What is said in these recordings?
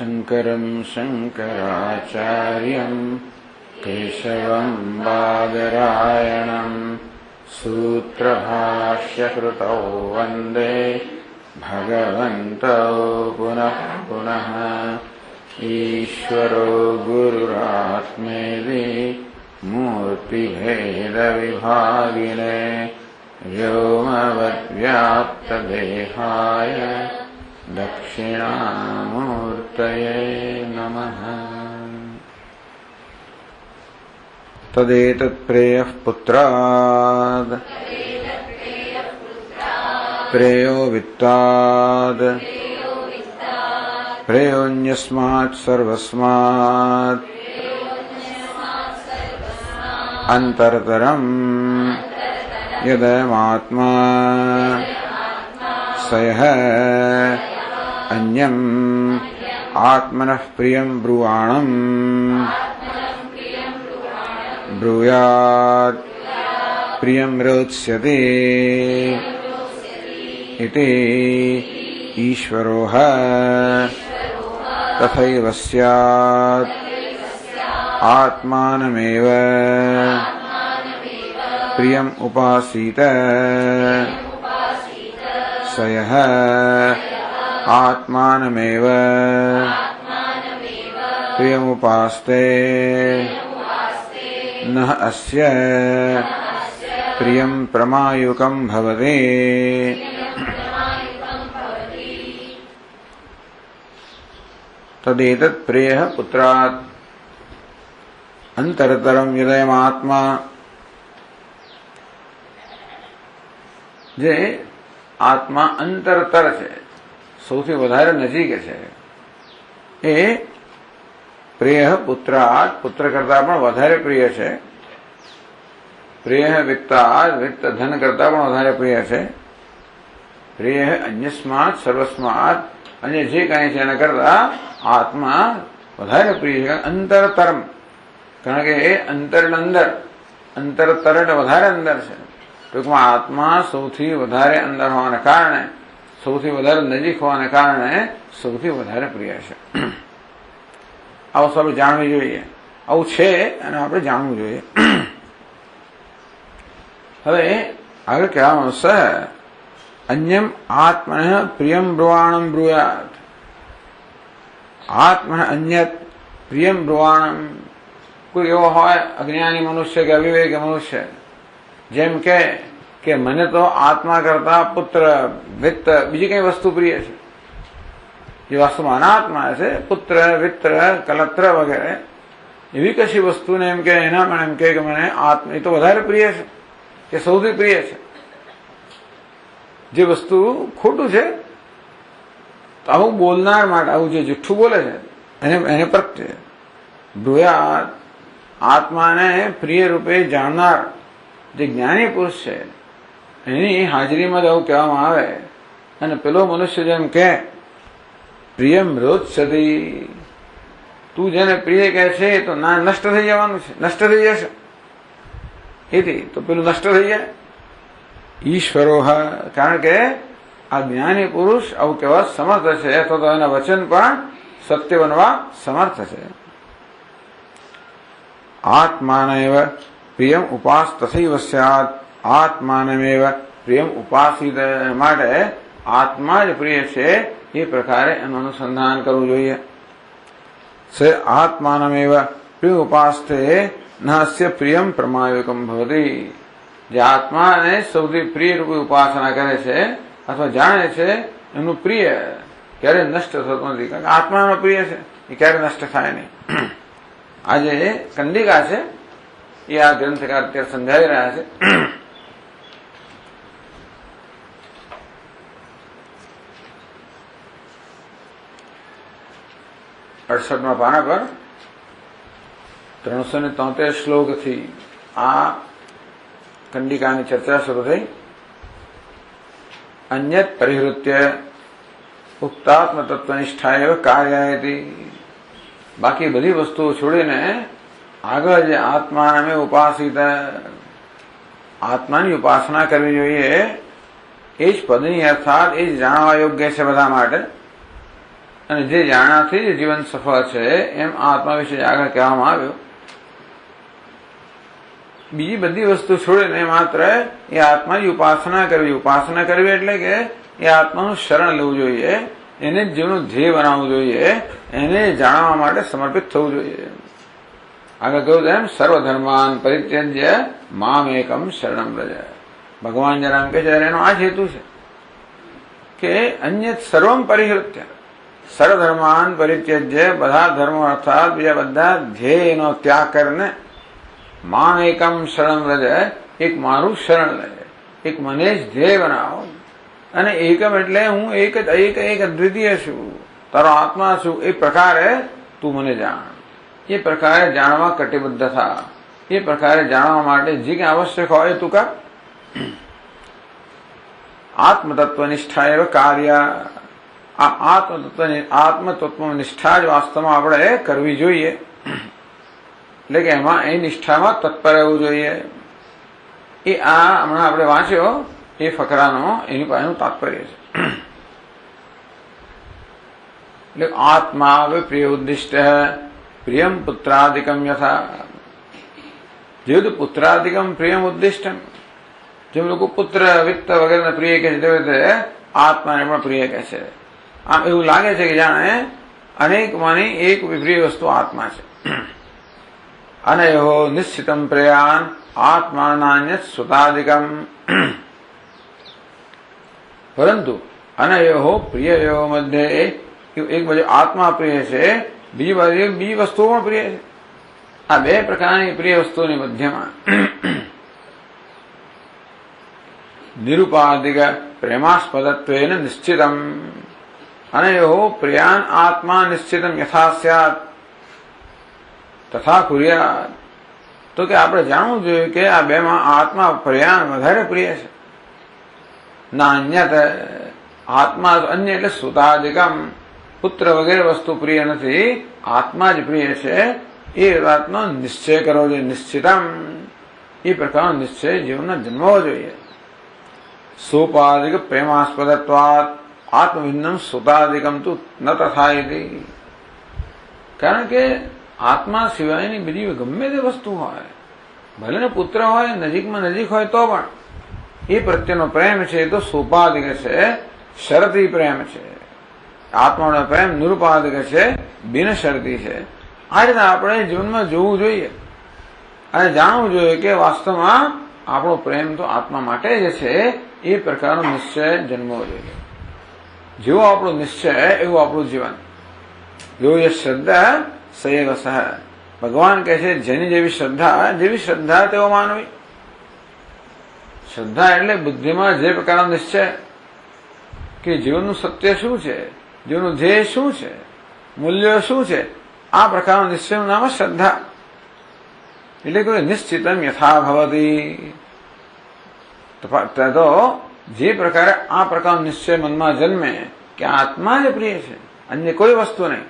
शङ्करं शङ्कराचार्यं केशवं बादरायणं सूत्रभाष्यकृतौ वन्दे भगवन्तौ पुनः पुनः। ईश्वरो गुरुरात्मेति मूर्तिभेदविभागिने व्योमवद्व्याप्तदेहाय दक्षिणामूर्तये नमः। तदेतत्प्रेयः पुत्राद् प्रेयो वित्ताद् प्रेयोऽन्यस्मात् सर्वस्मात् अन्तरतरम् यदयमात्मा स यः अन्यम् आत्मनः प्रियं ब्रुवाणम् ब्रूयात् प्रियं रोत्स्यते इति ईश्वरोह तथैव स्यात् आत्मानमेव प्रियम् उपासीत स यः आत्मानमेव प्रियमुपास्ते न अस्य प्रियं प्रमायुकं भवति। तदेतत् प्रेयः पुत्रात् अंतरतरम यदयमात्मा जे आत्मा अंतरतर છે સૌથી વધારે નજીક છે એ પ્રેય પુત્રાત પુત્ર કરતા પણ વધારે પ્રિય છે. પ્રેય વિત્તાત વિત્ત ધન કરતા પણ વધારે પ્રિય છે. પ્રેય અન્યસ્માત સર્વસ્માત અન્ય જે કાંઈ છે એના કરતા આત્મા વધારે પ્રિય છે. અંતરતરમ કારણ કે એ અંતર અંતરતર એટલે વધારે અંદર છે. ટૂંકમાં આત્મા સૌથી વધારે અંદર હોવાને કારણે સૌથી વધારે નજીક હોવાને કારણે સૌથી વધારે પ્રિય છે. આ વસ્તુ આપણે જાણવી જોઈએ. આવું છે અને આપણે જાણવું જોઈએ. હવે આગળ કહેવામાં આવશે અન્યમ આત્મન પ્રિયમ બ્રુવાણમ બ્રુયાત. આત્મન અન્યત પ્રિયમ બ્રુવાણમ. કોઈ એવો હોય અજ્ઞાની મનુષ્ય કે અવિવેકી મનુષ્ય જેમ કે મને તો આત્મા કરતા પુત્ર વિત્ત બીજી કઈ વસ્તુ પ્રિય છે. જે વાસ્તવમાં અનાત્મા છે પુત્ર વિત્ર કલત્ર વગેરે એવી કશી વસ્તુને એમ કે એના પણ એમ કે મને આત્મા એ તો વધારે પ્રિય છે કે સૌથી પ્રિય છે. જે વસ્તુ ખોટું છે તો આવું બોલનાર માટે આવું જે જુઠ્ઠું બોલે છે એને પ્રત્યે બ્રુયાત આત્માને પ્રિય રૂપે જાણનાર જે જ્ઞાની પુરુષ છે એની હાજરીમાં જ આવું કહેવામાં આવે અને પેલો મનુષ્ય જેમ કે પ્રિયમ રોત્સતી તું જેને પ્રિય કહે છે તો ના નષ્ટ થઈ જવાનું છે, નષ્ટ થઈ જશે એથી તો પેલું નષ્ટ થઈ જાય. ઈશ્વરો કારણ કે આ જ્ઞાની પુરુષ આવું કહેવા સમર્થ છે અથવા તો એના વચન પણ સત્ય બનવા સમર્થ છે. આત્માનેવ પ્રિયમ ઉપાસ તથૈવ સ્યાત. આત્માનમેવ પ્રિયમ ઉપાસિત માટે આત્મા જ પ્રિય છે એ પ્રકારે એનું અનુસંધાન કરવું જોઈએ. સ આત્માનમેવ પ્રિય ઉપાસ્તે નાસ્ય પ્રિયમ પ્રમાયુકમ ભવતી. જે આત્માને સૌથી પ્રિય રૂપે ઉપાસના કરે છે અથવા જાણે છે એનું પ્રિય ક્યારે નષ્ટ થતું નથી. કારણ કે આત્માનો પ્રિય છે એ ક્યારે નષ્ટ થાય નહીં. આ જે કંડિકા છે એ આ ગ્રંથકાર અત્યારે સમજાવી રહ્યા છે. 68મા પાના પર 373 શ્લોકથી આ કંડિકાની ચર્ચા શરૂ થઈ. અન્યત પરિહૃત્ય ઉક્તાત્મ તત્વનિષ્ઠા એવ કાર્યાયતી. બાકી બધી વસ્તુઓ છોડીને આગળ જે આત્માને ઉપાસિત આત્માની ઉપાસના કરવી જોઈએ એ જ પદની અર્થાત એ જ જાણવા યોગ્ય છે બધા માટે. અને જે જાણ્યાથી જ જીવન સફળ છે એમ આત્મા વિશે આગળ કહેવામાં આવ્યું. બીજી બધી વસ્તુ છોડીને માત્ર એ આત્માની ઉપાસના કરવી. ઉપાસના કરવી એટલે કે એ આત્માનું શરણ લેવું જોઈએ, એને જ જીવનું ધ્યેય બનાવવું જોઈએ, એને જાણવા માટે સમર્પિત થવું જોઈએ. આગળ કહ્યું એમ સર્વધર્માન પરિત્યજ્ય મામ એકમ શરણમ વ્રજ. ભગવાન જરા કહે છે એનો આ જ હેતુ છે કે અન્ય સર્વમ પરિહૃત્ય, સર્વધર્માન પરિત્યજ્ય, બધા ધર્મો અર્થાત બીજા બધા ધ્યેયનો ત્યાગ કરીને મામ એકમ શરણ વ્રજ, એક મારું શરણ લે, એક મને જ ધ્યેય બનાવો. અને એકમ એટલે હું એક અદ્વિતીય છું, તારો આત્મા છું, એ પ્રકારે તું મને જાણ. એ પ્રકારે જાણવા કટિબદ્ધ થા. એ પ્રકારે જાણવા માટે જે કંઈ આવશ્યક હોય તું કર. આત્મતત્વનિષ્ઠા એવ કાર્ય. આ આત્મતત્વ નિષ્ઠા જ વાસ્તવમાં આપણે કરવી જોઈએ. એટલે કે એમાં એ નિષ્ઠામાં તત્પર રહેવું જોઈએ. એ આ હમણાં આપણે વાંચ્યો એ ફકરાનો એની પાસેનું તાત્પર્ય છે. એટલે આત્મા પ્રિય ઉદ્દિષ્ટ પ્રિયમ પુત્રાદિકમ યથા. જેવું પુત્રાદિકમ પ્રિયમ ઉદ્દિષ્ટમ, જેમ લોકો પુત્ર વિત્ત વગેરે પ્રિય કહે છે તેવી રીતે આત્માને પણ પ્રિય કહે છે. આમ એવું લાગે છે કે જાણે અનેકમાંની એક પ્રિય વસ્તુ આત્મા છે. અનયો નિશ્ચિતમ પ્રયાન આત્માનાન્ય સુતાદિકમ. પરંતુ અનયો પ્રિયયો મધ્ય, એક બાજુ આત્મા પ્રિય છે, બીજી બાજુ બીજી વસ્તુઓ પણ પ્રિય છે. આ બે પ્રકારની પ્રિય વસ્તુઓની મધ્યમાં નિરુપાધિક પ્રેમાસ્પદત્વેન નિશ્ચિતમ. અનયો પ્રિયાન આત્મા નિશ્ચિતમ યથા સ્યાત તથા કુર્યાત. તો કે આપણે જાણવું જોઈએ કે આ બેમાં આત્મા પ્રિયાન વધારે પ્રિય છે. ના અન્યત, આત્મા અન્ય એટલે સુતાદિકમ, પુત્ર વગેરે વસ્તુ પ્રિય નથી, આત્મા જ પ્રિય છે. એ વાતનો નિશ્ચય કરવો જોઈએ. નિશ્ચિતમ, એ પ્રકારનો નિશ્ચય જીવનમાં જન્મવો જોઈએ. સોપાધિક પ્રેમાસ્પદત્વાત આત્મવિન્નમ સુતાદિકમ તું ન તથા ઇતિ. કારણ કે આત્મા સિવાયની બીજી ગમે તે વસ્તુ હોય, ભલે ને પુત્ર હોય, નજીકમાં નજીક હોય, તો પણ એ પ્રત્યેનો પ્રેમ છે એ તો સોપાધિક છે, શરતી પ્રેમ છે. આત્માનો પ્રેમ નિરુપાધિક છે, બિનશરતી છે. આ રીતે આપણે જીવનમાં જોવું જોઈએ અને જાણવું જોઈએ કે વાસ્તવમાં આપણો પ્રેમ તો આત્મા માટે જ છે. એ પ્રકારનો નિશ્ચય જન્મવો જોઈએ. જેવો આપણો નિશ્ચય એવું આપણું જીવન. જો એ શ્રદ્ધા સૈવ સહ. ભગવાન કહે છે જેની જેવી શ્રદ્ધા તેઓ માનવી. શ્રદ્ધા એટલે બુદ્ધિમાં જે પ્રકારનો નિશ્ચય કે જીવનનું સત્ય શું છે, જીવનનું ધ્યેય શું છે, મૂલ્યો શું છે, આ પ્રકારનો નિશ્ચયનું નામ શ્રદ્ધા. એટલે કે નિશ્ચિતમ યથા ભવતી. તો જે પ્રકારે આ પ્રકારનો નિશ્ચય મનમાં જન્મે કે આત્મા જ પ્રિય છે, અન્ય કોઈ વસ્તુ નહીં,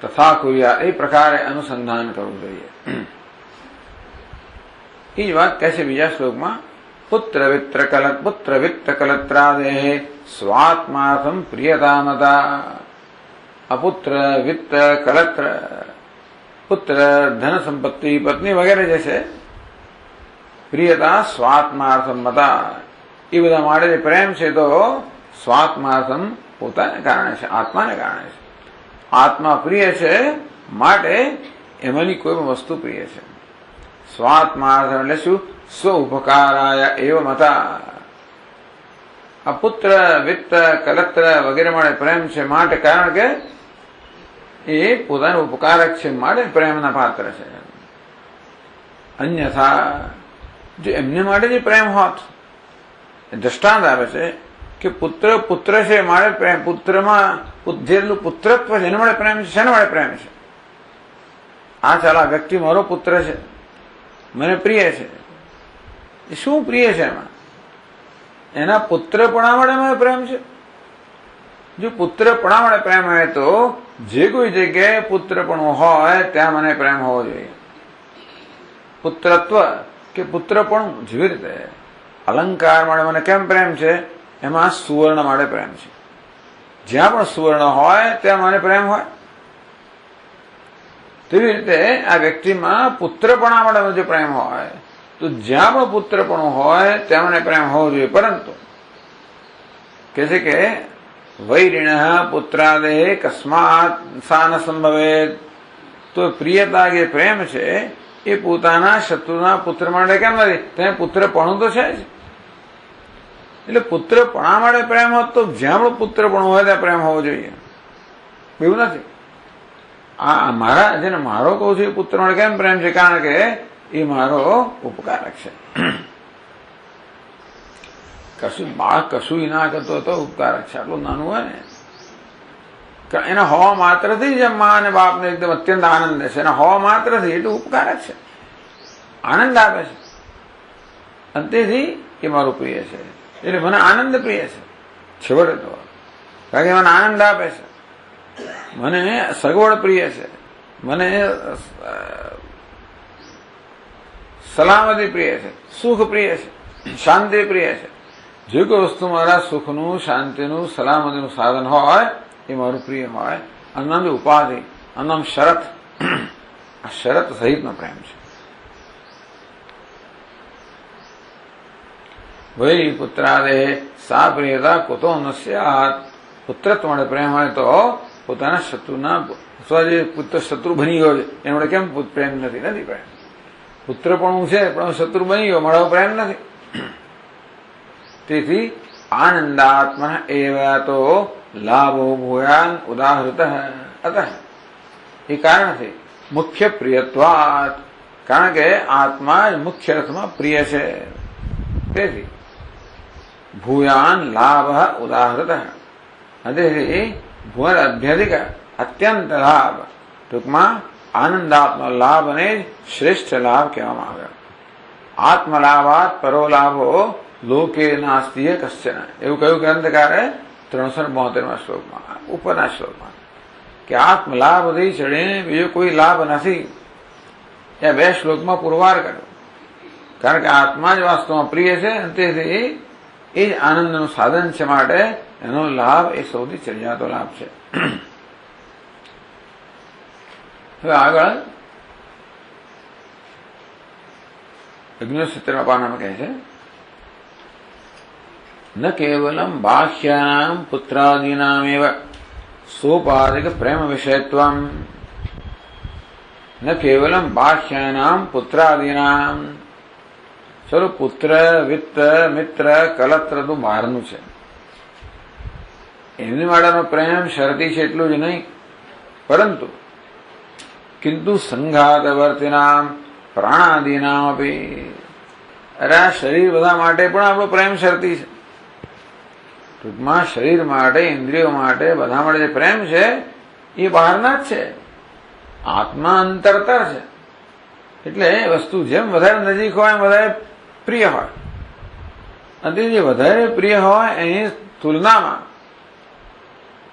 તથા કુર્યા, એ પ્રકારે અનુસંધાન કરવું જોઈએ. એ જ વાત કહે છે બીજા શ્લોકમાં, પુત્ર વિત્ત કલત્રાદે સ્વાત્માર્થમ પ્રિયતામતા. અપુત્ર વિત્ત કલત્ર, પુત્ર ધન સંપત્તિ પત્ની વગેરે જે છે, પ્રિયતા સ્વાત્માર્થમ મતા, એ બધા માટે જે પ્રેમ છે તો સ્વાત્માર્થમ પોતાને કારણે છે, આત્માને કારણે છે. આત્મા પ્રિય છે માટે એમાંની કોઈ પણ વસ્તુ પ્રિય છે. સ્વાત્માર્થમ એટલે શું? સ્વ ઉપકારાય એવ મતા. આ પુત્ર વિત્ત કલત્ર વગેરે માટે પ્રેમ છે માટે, કારણ કે એ પોતાનો ઉપકારક છે માટે પ્રેમના પાત્ર છે. અન્યથા જો એમને માટે જે પ્રેમ હોત, દ્રષ્ટાંત આપે છે કે પુત્ર છે મારે પ્રેમ, પુત્રમાં જેટલું પુત્રત્વ છે એના માટે પ્રેમ છે. શેના માટે પ્રેમ છે? આ ચાલો આ વ્યક્તિ મારો પુત્ર છે, મને પ્રિય છે. એ શું પ્રિય છે એમાં? એના પુત્રપણા માટે મને પ્રેમ છે. જો પુત્રપણા માટે પ્રેમ હોય તો જે કોઈ જગ્યાએ પુત્રપણું હોય ત્યાં મને પ્રેમ હોવો જોઈએ. પુત્રત્વ કે પુત્રપણું જેવી રીતે અલંકાર માટે મને કેમ પ્રેમ છે? એમાં સુવર્ણ માટે પ્રેમ છે. જ્યાં પણ સુવર્ણ હોય ત્યાં મને પ્રેમ હોય. તેવી રીતે આ વ્યક્તિમાં પુત્રપણા માટે જો પ્રેમ હોય તો જ્યાં પણ પુત્રપણું હોય ત્યાં મને પ્રેમ હોવો જોઈએ. પરંતુ કે છે કે વૈરિણ પુત્રાદે કસ્માત સા ન સંભવે, તો પ્રિયતા કે પ્રેમ છે એ પોતાના શત્રુના પુત્ર માટે કેમ નથી? ત્યાં પુત્રપણું તો છે જ. એટલે પુત્રપણા માટે પ્રેમ હોત તો જ્યાં પણ પુત્રપણું હોય ત્યાં પ્રેમ હોવો જોઈએ. એવું નથી. આ મારા જેને મારો કહું છું એ પુત્ર માટે કેમ પ્રેમ છે? કારણ કે એ મારો ઉપકારક છે. કશું બાળક કશું ના કરતો તો ઉપકારક છે. આટલું નાનું હોય ને એના હોવા માત્રથી જ મા અને બાપને એકદમ અત્યંત આનંદ છે. એના હોવા માત્રથી એટલું ઉપકારક છે, આનંદ આપે છે. અને તેથી એ મારું પ્રિય છે. એટલે મને આનંદ પ્રિય છે છેવટે તો. કારણ કે મને આનંદ આપે છે, મને સગવડ પ્રિય છે, મને સલામતી પ્રિય છે, સુખ પ્રિય છે, શાંતિ પ્રિય છે. જે કોઈ વસ્તુ મારા સુખનું, શાંતિનું, સલામતીનું સાધન હોય એ મારું પ્રિય હોય. આનું ઉપાધિ, આનું શરત, આ શરત સહિતનો પ્રેમ છે. વૈ પુત્રાદે સા પ્રિયતા કુતો ન સ્યાત. પુત્રત્વ માટે પ્રેમ હોય તો પોતાના શત્રુના, જે પુત્ર શત્રુ બની ગયો છે એના માટે કેમ પ્રેમ નથી? નથી પ્રેમ. પુત્રપણું છે પણ શત્રુ બની ગયો, મારો પ્રેમ નથી. તેથી આનંદાત્મા એવા તો લાભો ભૂયાન ઉદાહૃત અતઃ. એ કારણથી મુખ્ય પ્રિયત્વાત, કારણ કે આત્મા જ મુખ્ય અર્થમાં પ્રિય છે. તેથી ભૂયાન લાભ ઉદાહૃત. તેથી ભૂયર અભ્યધિક અત્યંત લાભ, ટૂંકમાં આનંદાત્મા લાભને જ શ્રેષ્ઠ લાભ કહેવામાં આવ્યો. આત્મલાભાત પરો લાભો લોકે નાસ્તિય કશ્ચન. એવું કહ્યું ગ્રંથકારે 372માં શ્લોકમાં, ઉપરના શ્લોકમાં, કે આત્મલાભથી ચડીને બીજો કોઈ લાભ નથી. એ 2 શ્લોકમાં પુરવાર કર્યો. કારણ કે આત્મા જ વાસ્તવમાં પ્રિય છે, તેથી એ જ આનંદનું સાધન છે. માટે એનો લાભ એ સૌથી ચડિયાતો લાભ છે. હવે આગળ 69 પાનામાં કહે છે, ન કેવલમ બાહ્યાનામ પુત્રાદીનામેવ સોપાધિક પ્રેમ વિષયત્વમ. ન કેવલમ બાહ્યાનામ પુત્રાદીનામ. ચલો, પુત્ર, વિત્ત, મિત્ર, કલત્ર તો બહારનું છે. એમની માટેનો પ્રેમ શરતી છે એટલું જ નહીં, પરંતુ કિંતુ સંઘાતવર્તિનામ પ્રાણાદીનામ અપી. અરે આ શરીર બધા માટે પણ આપણો પ્રેમ શરતી છે. ટૂંકમાં શરીર માટે, ઇન્દ્રિયો માટે, બધા માટે જે પ્રેમ છે એ બહારના જ છે. આત્મા અંતરતર છે. એટલે વસ્તુ જેમ વધારે નજીક હોય એમ વધારે પ્રિય હોય. અને જે વધારે પ્રિય હોય એની તુલનામાં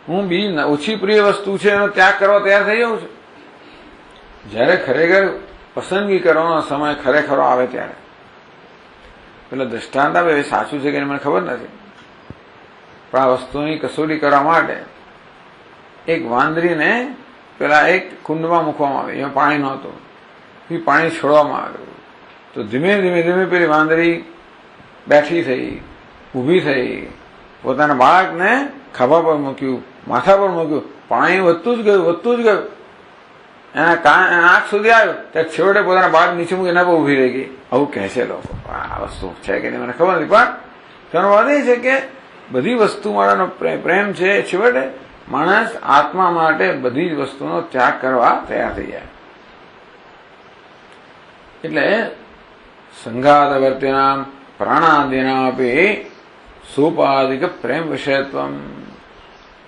હું બીજી ઓછી પ્રિય વસ્તુ છે એનો ત્યાગ કરવા તૈયાર થઈ જાઉં છું. જ્યારે ખરેખર પસંદગી કરવાનો સમય ખરેખર આવે ત્યારે. પેલા દ્રષ્ટાંત આપે એ સાચું છે કે મને ખબર નથી, પણ આ વસ્તુની કસોટી કરવા માટે એક વાંદરીને પેલા એક કુંડમાં મૂકવામાં આવી. એમાં પાણી નહોતું, એ પાણી છોડવામાં આવ્યું. તો ધીમે ધીમે ધીમે પેલી વાંદરી બેઠી થઈ, ઊભી થઈ, પોતાના બાળકને ખભા પર મૂક્યું, માથા પર મૂક્યું. પાણી વધતું જ ગયું, વધતું જ ગયું. એના આંખ સુધી આવ્યું ત્યારે છેવટે પોતાના બાળક નીચે મૂકી એના પર ઊભી રહી ગઈ. આવું કહે છે લોકો. આ વસ્તુ છે કે નહીં મને ખબર નથી, પણ તેનો વાત એ છે કે બધી વસ્તુ માટેનો પ્રેમ છે. છેવટે માણસ આત્મા માટે બધી જ વસ્તુનો ત્યાગ કરવા તૈયાર થઈ જાય. એટલે સંઘાતવર્તિનામ પ્રાણાદીનામ આપી સોપાધિક પ્રેમ વિષયત્વમ.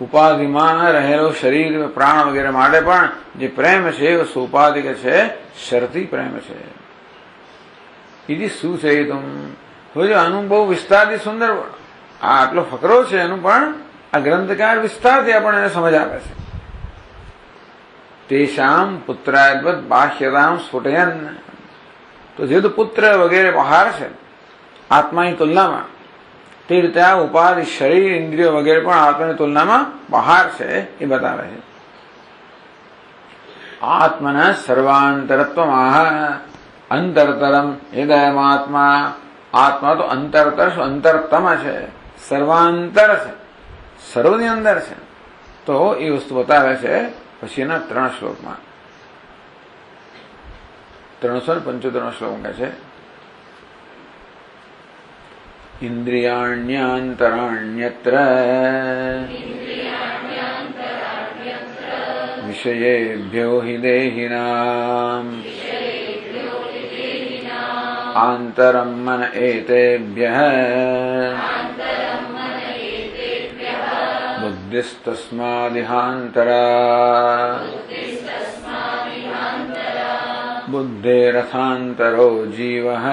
ઉપાધિમાં રહેલો શરીર, પ્રાણ વગેરે માટે પણ જે પ્રેમ છે એ સોપાધિક છે, શરતી પ્રેમ છે. એથી શું છે એ તું જો આનું બહુ વિસ્તારથી સુંદર આ આટલો ફકરો છે એનું પણ આ ગ્રંથકાર વિસ્તારથી આપણને એને સમજ આપે છે. તેષામ પુત્રાયદ્વત બાહ્યતામ સ્ફુટયન. તો જે તો પુત્ર વગેરે બહાર છે આત્માની તુલનામાં, તે તે રીતે આ ઉપાધિ શરીર ઇન્દ્રિયો વગેરે પણ આત્માની તુલનામાં બહાર છે એ બતાવે છે. આત્મના સર્વાંતરત્વમાહ અંતરતરમ હૃદયમાત્મા. આત્મા તો અંતરતર અંતરતમ છે, સર્વાંતર છે, સર્વની અંદર છે. તો એ વસ્તુ બતાવે છે પછીના 3 શ્લોકમાં. 375 શ્લોક છે ઇન્દ્રિયાણ્યાંતરાણ્યત્ર વિષયેભ્યો હિ દેહિનામ આંતરમ મન એતેભ્યઃ બુદ્ધિસ્તસ્માદિહાંતરા બુદ્ધેરથાંતરો જીવઃ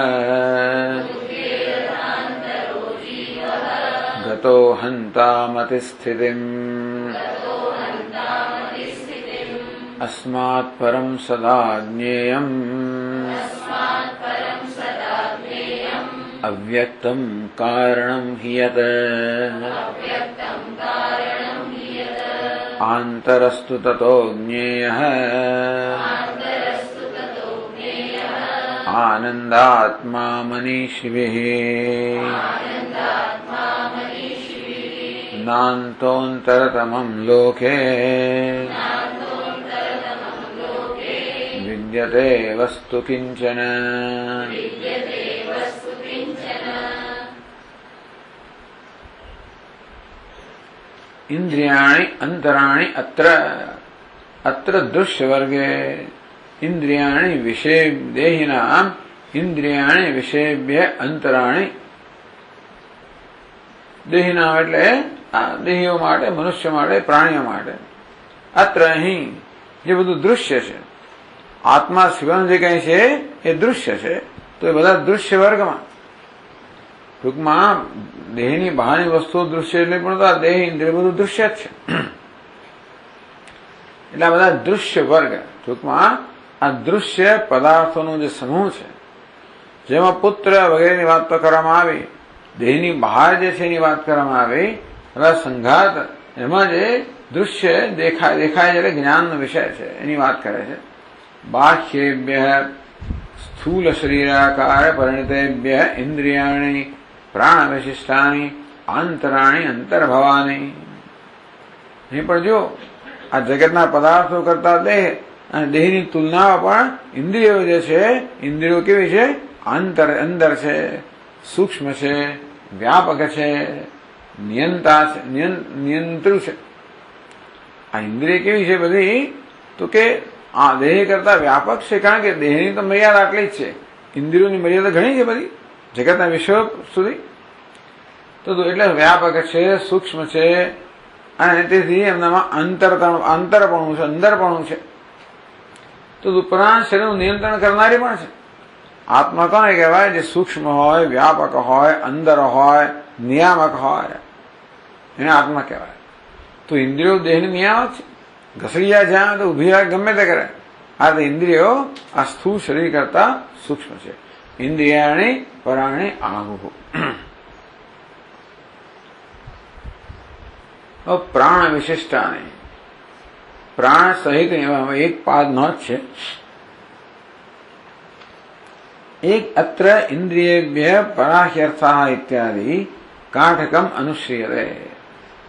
ગતો હંતામતિ સ્થિતિમ અસ્માત પરમ સદા જ્ઞેયમ અવ્યક્તમ કારણમ હિ યત આંતરસ્તુ તતો જ્ઞેયઃ આનંદાત્મા મનીષિભિઃ નાંતોંતરતમં લોકે વિદ્યતે વસ્તુ કિંચન. ઇન્દ્રિયાણિ અંતરાણિ અત્ર દૃશ્ય વર્ગે ઇન્દ્રિયાણિ વિષય દેહિનામ ઇન્દ્રિયાણિ વિષયેભ્ય અંતરાણિ. દેહિનામ એટલે દેહીઓ માટે, મનુષ્ય માટે, પ્રાણીઓ માટે. અત્ર અહીં જે બધું દૃશ્ય છે, આત્મા સિવાયનું જે કંઈ છે એ દૃશ્ય છે. તો એ બધા દૃશ્ય વર્ગમાં ટૂંકમાં દેહની બહારની વસ્તુઓ દૃશ્ય એટલે પણ તો આ દેહ ઇન્દ્રિય બધું દૃશ્ય જ છે. એટલે આ બધા દૃશ્ય વર્ગ ટૂંકમાં આ દૃશ્ય પદાર્થોનો જે સમૂહ છે જેમાં પુત્ર વગેરેની વાત તો કરવામાં આવી, દેહની બહાર જે છે એની વાત કરવામાં આવી, હવે સંઘાત એમાં જે દૃશ્ય દેખાય એટલે જ્ઞાનનો વિષય છે એની વાત કરે છે. બાહ્યેભ્ય સ્થૂલ શરીરાકાર પરિણતેભ્ય ઇન્દ્રિયાણિ પ્રાણ વિશિષ્ટાની આંતરાણી અંતર્ભવાની. અહીં પણ જો આ જગતના પદાર્થો કરતા દેહ અને દેહની તુલનામાં પણ ઇન્દ્રિયો જે છે, ઇન્દ્રિયો કેવી છે? અંદર છે, સૂક્ષ્મ છે, વ્યાપક છે, નિયંતા છે, નિયંત્રુ છે. આ ઇન્દ્રિય કેવી છે બધી? તો કે આ દેહ કરતા વ્યાપક છે, કારણ કે દેહની તો મર્યાદા આટલી જ છે, ઇન્દ્રિયોની મર્યાદા ઘણી છે બધી જગતના વિષયો સુધી. તો એટલે વ્યાપક છે, સૂક્ષ્મ છે, અને તેથી એમનામાં અંતરપણું છે, અંદરપણું છે. તો ઉપરાંત શરીરનું નિયંત્રણ કરનારી પણ છે. આત્મા કોને કહેવાય? જે સૂક્ષ્મ હોય, વ્યાપક હોય, અંદર હોય, નિયામક હોય, એને આત્મા કહેવાય. તો ઇન્દ્રિયો દેહની નિયામક છે. ઘસડિયા જ્યાં તો ઉભી રાખ ગમે તે કરે. આ તો ઇન્દ્રિયો આ સ્થૂળ શરીર કરતા સૂક્ષ્મ છે. ઇન્દ્રિયાણી પરાણી આહુ. પ્રાણ વિશિષ્ટાની પ્રાણ સહિત એક પાદ નો જ છે. એક અત્ર ઇન્દ્રિયેભ્ય પરાહ્યર્થા ઇત્યાદિ કાઠકમ અનુશ્રીયતે.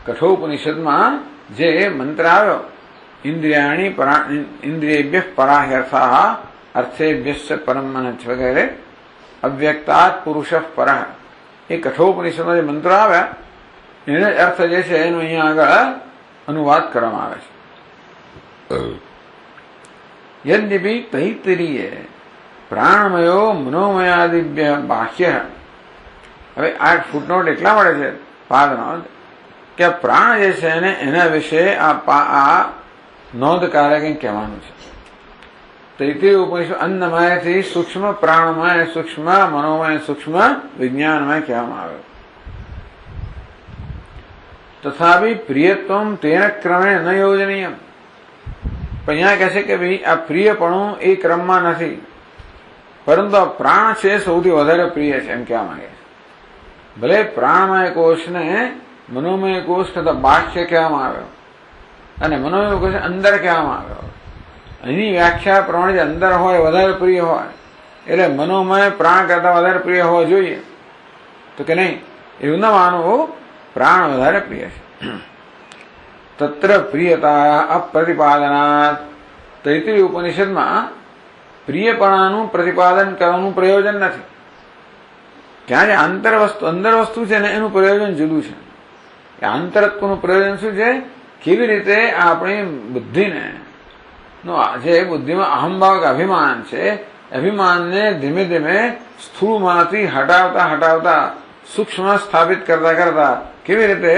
કઠોપનિષદમાં જે મંત્ર આવ્યો ઇન્દ્રિયાણી ઇન્દ્રિયેભ્ય પરાહ્યર્થા અર્થેભ્યશ્ચ પરમ મનઃ વગેરે અવ્યક્તાત પુરુષ પરઃ, એ કઠોપનિષદમાં જે મંત્રો આવ્યા એને અર્થ જે છે એનો અહીંયા આગળ અનુવાદ કરવામાં આવે છે. યદ્યપિ તૈત્તિરીય પ્રાણમયો મનોમયાદિભ્ય બાહ્ય. હવે આ ફૂટનોટ એટલા મળે છે પાદનો કે પ્રાણ જે છે એને એના વિશે આ નોંધકારે કંઈક કહેવાનું છે. તૈત્તિરીય ઉપનિષદ અન્નમયથી સૂક્ષ્મ પ્રાણમય સૂક્ષ્મ મનોમય સૂક્ષ્મ વિજ્ઞાનમય કહેવામાં આવ્યો. તથાપિ પ્રિયત્વમ તેન ક્રમેણ ન યોજનીય. પણ અહીંયા કહે છે કે ભાઈ આ પ્રિયપણું એ ક્રમમાં નથી, પરંતુ આ પ્રાણ છે સૌથી વધારે પ્રિય છે એમ કહેવા માંગે છે. ભલે પ્રાણમય કોષને મનોમય કોષ કરતા બાહ્ય કહેવામાં આવ્યો અને મનોમય કોષ અંદર કહેવામાં આવ્યો. અહીંની વ્યાખ્યા પ્રમાણે જે અંદર હોય વધારે પ્રિય હોય, એટલે મનોમય પ્રાણ કરતા વધારે પ્રિય હોવા જોઈએ, તો કે નહીં, એવું ના માનવું, પ્રાણ વધારે પ્રિય છે. તત્ર પ્રિયતા અપ્રતિપાદનાત. તૈત્રીય ઉપનિષદમાં પ્રિયપણાનું પ્રતિપાદન કરવાનું પ્રયોજન નથી. ત્યાં જે અંદર વસ્તુ છે ને એનું પ્રયોજન જુદું છે. આંતરત્વનું પ્રયોજન શું છે? કેવી રીતે આપણી બુદ્ધિને જે બુદ્ધિમાં અહંભાવ અભિમાન છે, અભિમાનને ધીમે ધીમે સ્થૂળમાંથી હટાવતા સૂક્ષ્મ સ્થાપિત કરતા કેવી રીતે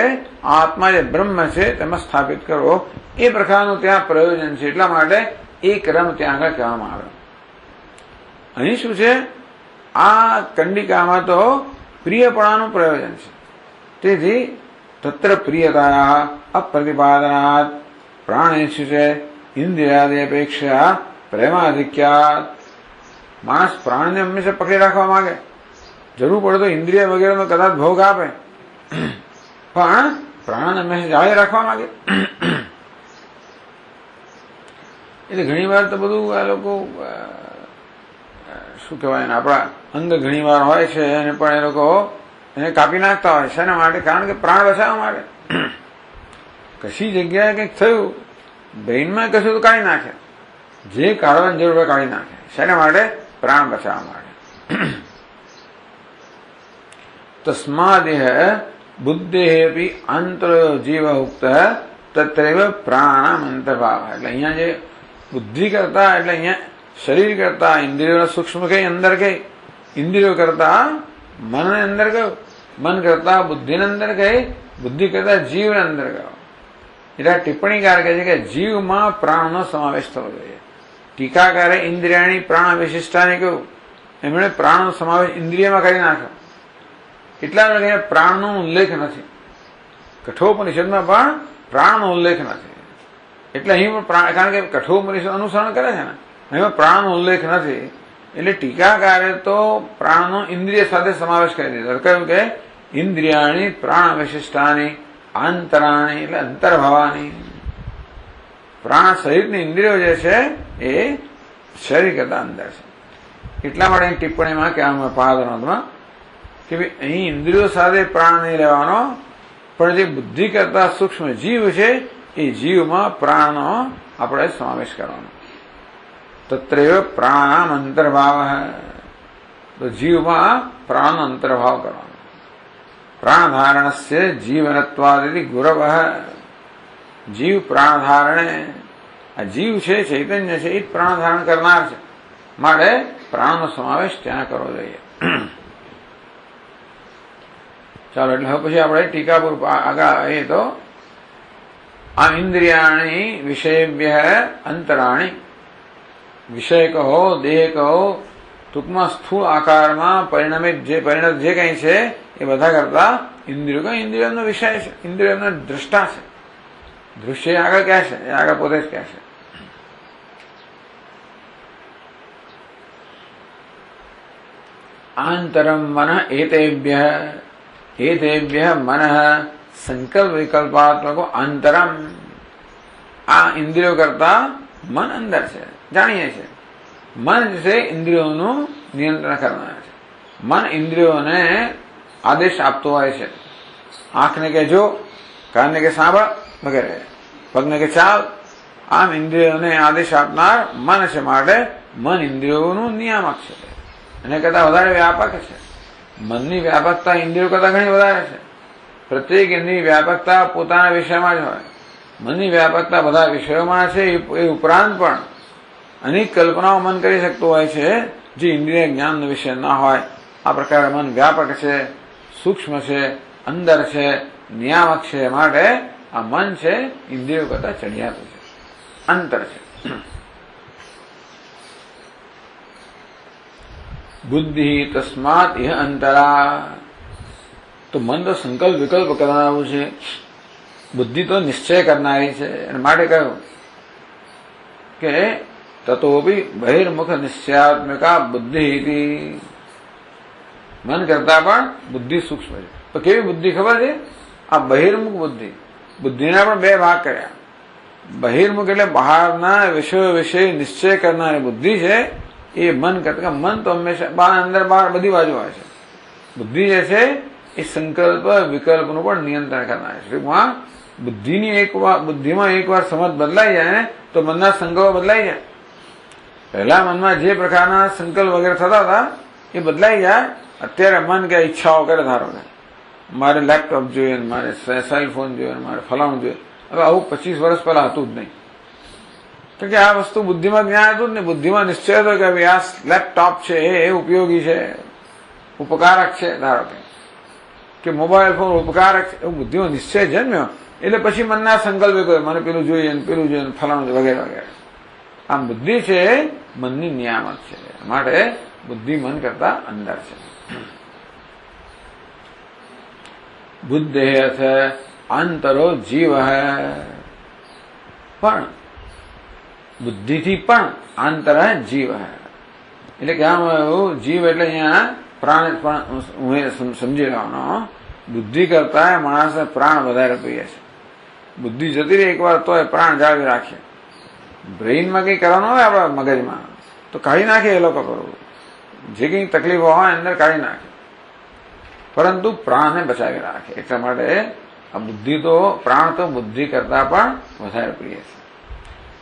આત્મા જે બ્રહ્મ છે તેમાં સ્થાપિત કરવો, એ પ્રકારનું ત્યાં પ્રયોજન છે. એટલા માટે એ ક્રમ ત્યાં આગળ કહેવામાં આવે. અહીં શું છે? આ કંડિકામાં તો પ્રિયપણાનું પ્રયોજન છે. તેથી તત્ર પ્રિયતા અપ્રતિપાદનાત પ્રાણે શું છે? ઇન્દ્રિયાદિ અપેક્ષા પ્રેમાધિક્યાત. માણસ પ્રાણને હંમેશા પકડી રાખવા માંગે, જરૂર પડે તો ઇન્દ્રિય વગેરેનો કદાચ ભોગ આપે, પણ પ્રાણ હંમેશા જાળવી રાખવા માંગે. એટલે ઘણી વાર તો બધું આ લોકો શું કહેવાય ને, આપણા અંગ ઘણી વાર હોય છે અને પણ એ લોકો એને કાપી નાખતા હોય છે. એના માટે, કારણ કે પ્રાણ બચાવવા માટે. કશી જગ્યાએ કંઈક થયું, બ્રેઇનમાં કશું તો કાઢી નાખે, જે કાઢવાની જરૂર હોય કાઢી નાખે. શેના માટે? પ્રાણ બચાવવા માટે. તસ્માદેહ બુદ્ધેપી અંતરો જીવ ઉક્ત તત્રેવ પ્રાણામ અંતર્ભાવ. એટલે અહીંયા જે બુદ્ધિ કરતા, એટલે અહીંયા શરીર કરતા ઇન્દ્રિયોના સૂક્ષ્મ કઈ અંદર કઈ, ઇન્દ્રિયો કરતા મનને અંદર ગયો, મન કરતા બુદ્ધિને અંદર ગઈ, બુદ્ધિ કરતા જીવને અંદર ગયો. એટલે ટિપ્પણીકાર કહે છે કે જીવમાં પ્રાણનો સમાવેશ થવો જોઈએ. ટીકાકારે ઇન્દ્રિયાની પ્રાણ વિશિષ્ટાને કહ્યું, એમણે પ્રાણનો સમાવેશ ઇન્દ્રિયમાં કરી નાખ્યો. એટલા માટે પ્રાણનો ઉલ્લેખ નથી. કઠોપનિષદમાં પણ પ્રાણનો ઉલ્લેખ નથી. એટલે અહીં પણ કારણ કે કઠોપનિષદ અનુસરણ કરે છે ને, એમાં પ્રાણનો ઉલ્લેખ નથી. એટલે ટીકાકારે તો પ્રાણનો ઇન્દ્રિય સાથે સમાવેશ કરી દીધો. કહ્યું કે ઇન્દ્રિયાણી પ્રાણ વિશિષ્ટાની આંતરાણી, એટલે અંતર્ભાવાની. પ્રાણ સહિતની ઇન્દ્રિયો જે છે એ શરીર કરતા અંદર છે. એટલા માટે અહીં ટિપ્પણીમાં કહેવામાં પાદનોદમાં કે ભાઈ અહીં ઇન્દ્રિયો સાથે પ્રાણ નહીં લેવાનો, પણ જે બુદ્ધિ કરતા સૂક્ષ્મ જીવ છે એ જીવમાં પ્રાણનો આપણે સમાવેશ કરવાનો. તત્રેવ પ્રાણામ અંતર્ભાવ. તો જીવમાં પ્રાણનો અંતર્ભાવ કરવાનો. પ્રાણધારણસ્ય જીવનત્વાદિ ગુરવ. જીવ પ્રાણધારણે, આ જીવ છે ચૈતન્ય છે એ જ પ્રાણધારણ કરનાર છે. માટે પ્રાણનો સમાવેશ ત્યાં કરવો જોઈએ. ચાલો, એટલે હવે પછી આપણે ટીકાપુર આગળ આવીએ તો આ ઇન્દ્રિયાણી વિષયેભ્ય અંતરાણી. વિષય કહો, દેહ કહો, ટૂંકમાં સ્થૂળ આકારમાં પરિણમિત જે કંઈ છે એ બધા કરતા ઇન્દ્રિયો, ઇન્દ્રિયોનો વિષય છે, ઇન્દ્રિયોનો દ્રષ્ટા છે. દૃશ્ય આગળ ક્યાં છે? એ આગળ પોતે જ ક્યાં છે. આંતરમ મન એતેભ્ય મન સંકલ્પ વિકલ્પાત્મકો આંતરમ. આ ઇન્દ્રિયો કરતા મન અંદર છે, જાણીએ છીએ. મન છે ઇન્દ્રિયોનું નિયંત્રણ કરનાર છે. મન ઇન્દ્રિયોને આદેશ આપતો હોય છે. આંખને કે જો, કાનને કે સાંભળ વગેરે, પગને કે ચાલ, આમ ઇન્દ્રિયોને આદેશ આપનાર મન છે. માટે મન ઇન્દ્રિયોનું નિયામક છે, એને કરતા વધારે વ્યાપક છે. મનની વ્યાપકતા ઇન્દ્રિયો કરતા ઘણી વધારે છે. પ્રત્યેક ઇન્દ્રિયની વ્યાપકતા પોતાના વિષયમાં જ હોય. મનની વ્યાપકતા બધા વિષયોમાં છે. એ ઉપરાંત પણ અનેક કલ્પનાઓ મન કરી શકતું હોય છે જે ઇન્દ્રિય જ્ઞાનનો વિષય ના હોય. આ પ્રકારે મન વ્યાપક છે, સૂક્ષ્મ છે, અંદર છે, નિયામક છે. માટે આ મન છે ઇન્દ્રિયો કરતા ચડિયાતું છે, અંતર છે. બુદ્ધિ તસ્માત ઇહ અંતરા. તો મન તો સંકલ્પ વિકલ્પ કરનારું છે, બુદ્ધિ તો નિશ્ચય કરનારી છે. અને માટે કહ્યું કે તતોપી બહિર્મુખ નિશ્ચયાત્મિકા બુદ્ધિ. મન કરતા પણ બુદ્ધિ સૂક્ષ્મ છે. તો કેવી બુદ્ધિ ખબર છે? આ બહિર્મુખ બુદ્ધિ. બુદ્ધિના પણ બે ભાગ કર્યા. બહિર્મુખ એટલે બહારના વિષયો વિશે નિશ્ચય કરનારી બુદ્ધિ છે. એ મન કરતા, મન તો હંમેશા અંદર બહાર બધી બાજુ હોય છે. બુદ્ધિ જે છે એ સંકલ્પ વિકલ્પનું પણ નિયંત્રણ કરનાર છે. બુદ્ધિમાં એકવાર સમજ બદલાઈ જાય ને તો મનના સંકલ્પો બદલાઈ જાય. પહેલા મનમાં જે પ્રકારના સંકલ્પ વગેરે થતા હતા એ બદલાઈ જાય. અત્યારે મન કે ઈચ્છાઓ કરે, ધારો કે મારે લેપટોપ જોઈએ, મારે સેલફોન જોઈએ, મારે ફલાણું જોઈએ. હવે આવું 25 વર્ષ પહેલા હતું જ નહીં. તો કે આ વસ્તુ બુદ્ધિમાં જ્ઞાન હતું જ નહીં. બુદ્ધિમાં નિશ્ચય હતો કે આ લેપટોપ છે એ ઉપયોગી છે, ઉપકારક છે. ધારો કે મોબાઈલ ફોન ઉપકારક છે, એવું બુદ્ધિમાં નિશ્ચય જન્મ્યો. એટલે પછી મનના સંકલ્પ કર્યો, મને પેલું જોઈએ ને પેલું જોઈએ, ફલાણું વગેરે વગેરે. આમ બુદ્ધિ છે મનની નિયામક છે. માટે બુદ્ધિ મન કરતા અંદર છે. બુદ્ધિ અર્થ આંતરો જીવ પણ બુદ્ધિથી પણ આંતર જીવ એટલે કહેવામાં આવ્યું જીવ એટલે અહીંયા પ્રાણ પણ સમજી લેવાનો. બુદ્ધિ કરતા માણસને પ્રાણ વધારે પ્રિય છે. બુદ્ધિ જતી રહી એકવાર તો એ પ્રાણ જાળવી રાખે. બ્રેઇનમાં કંઈ કરવાનું હોય આપણા મગજમાં તો કાઢી નાખે એ લોકો કરવું. જે કંઈ તકલીફો હોય અંદર કાઢી નાખે, પરંતુ પ્રાણને બચાવી રાખે. એટલા માટે આ બુદ્ધિ તો પ્રાણ તો બુદ્ધિ કરતા પણ વધારે પ્રિય છે.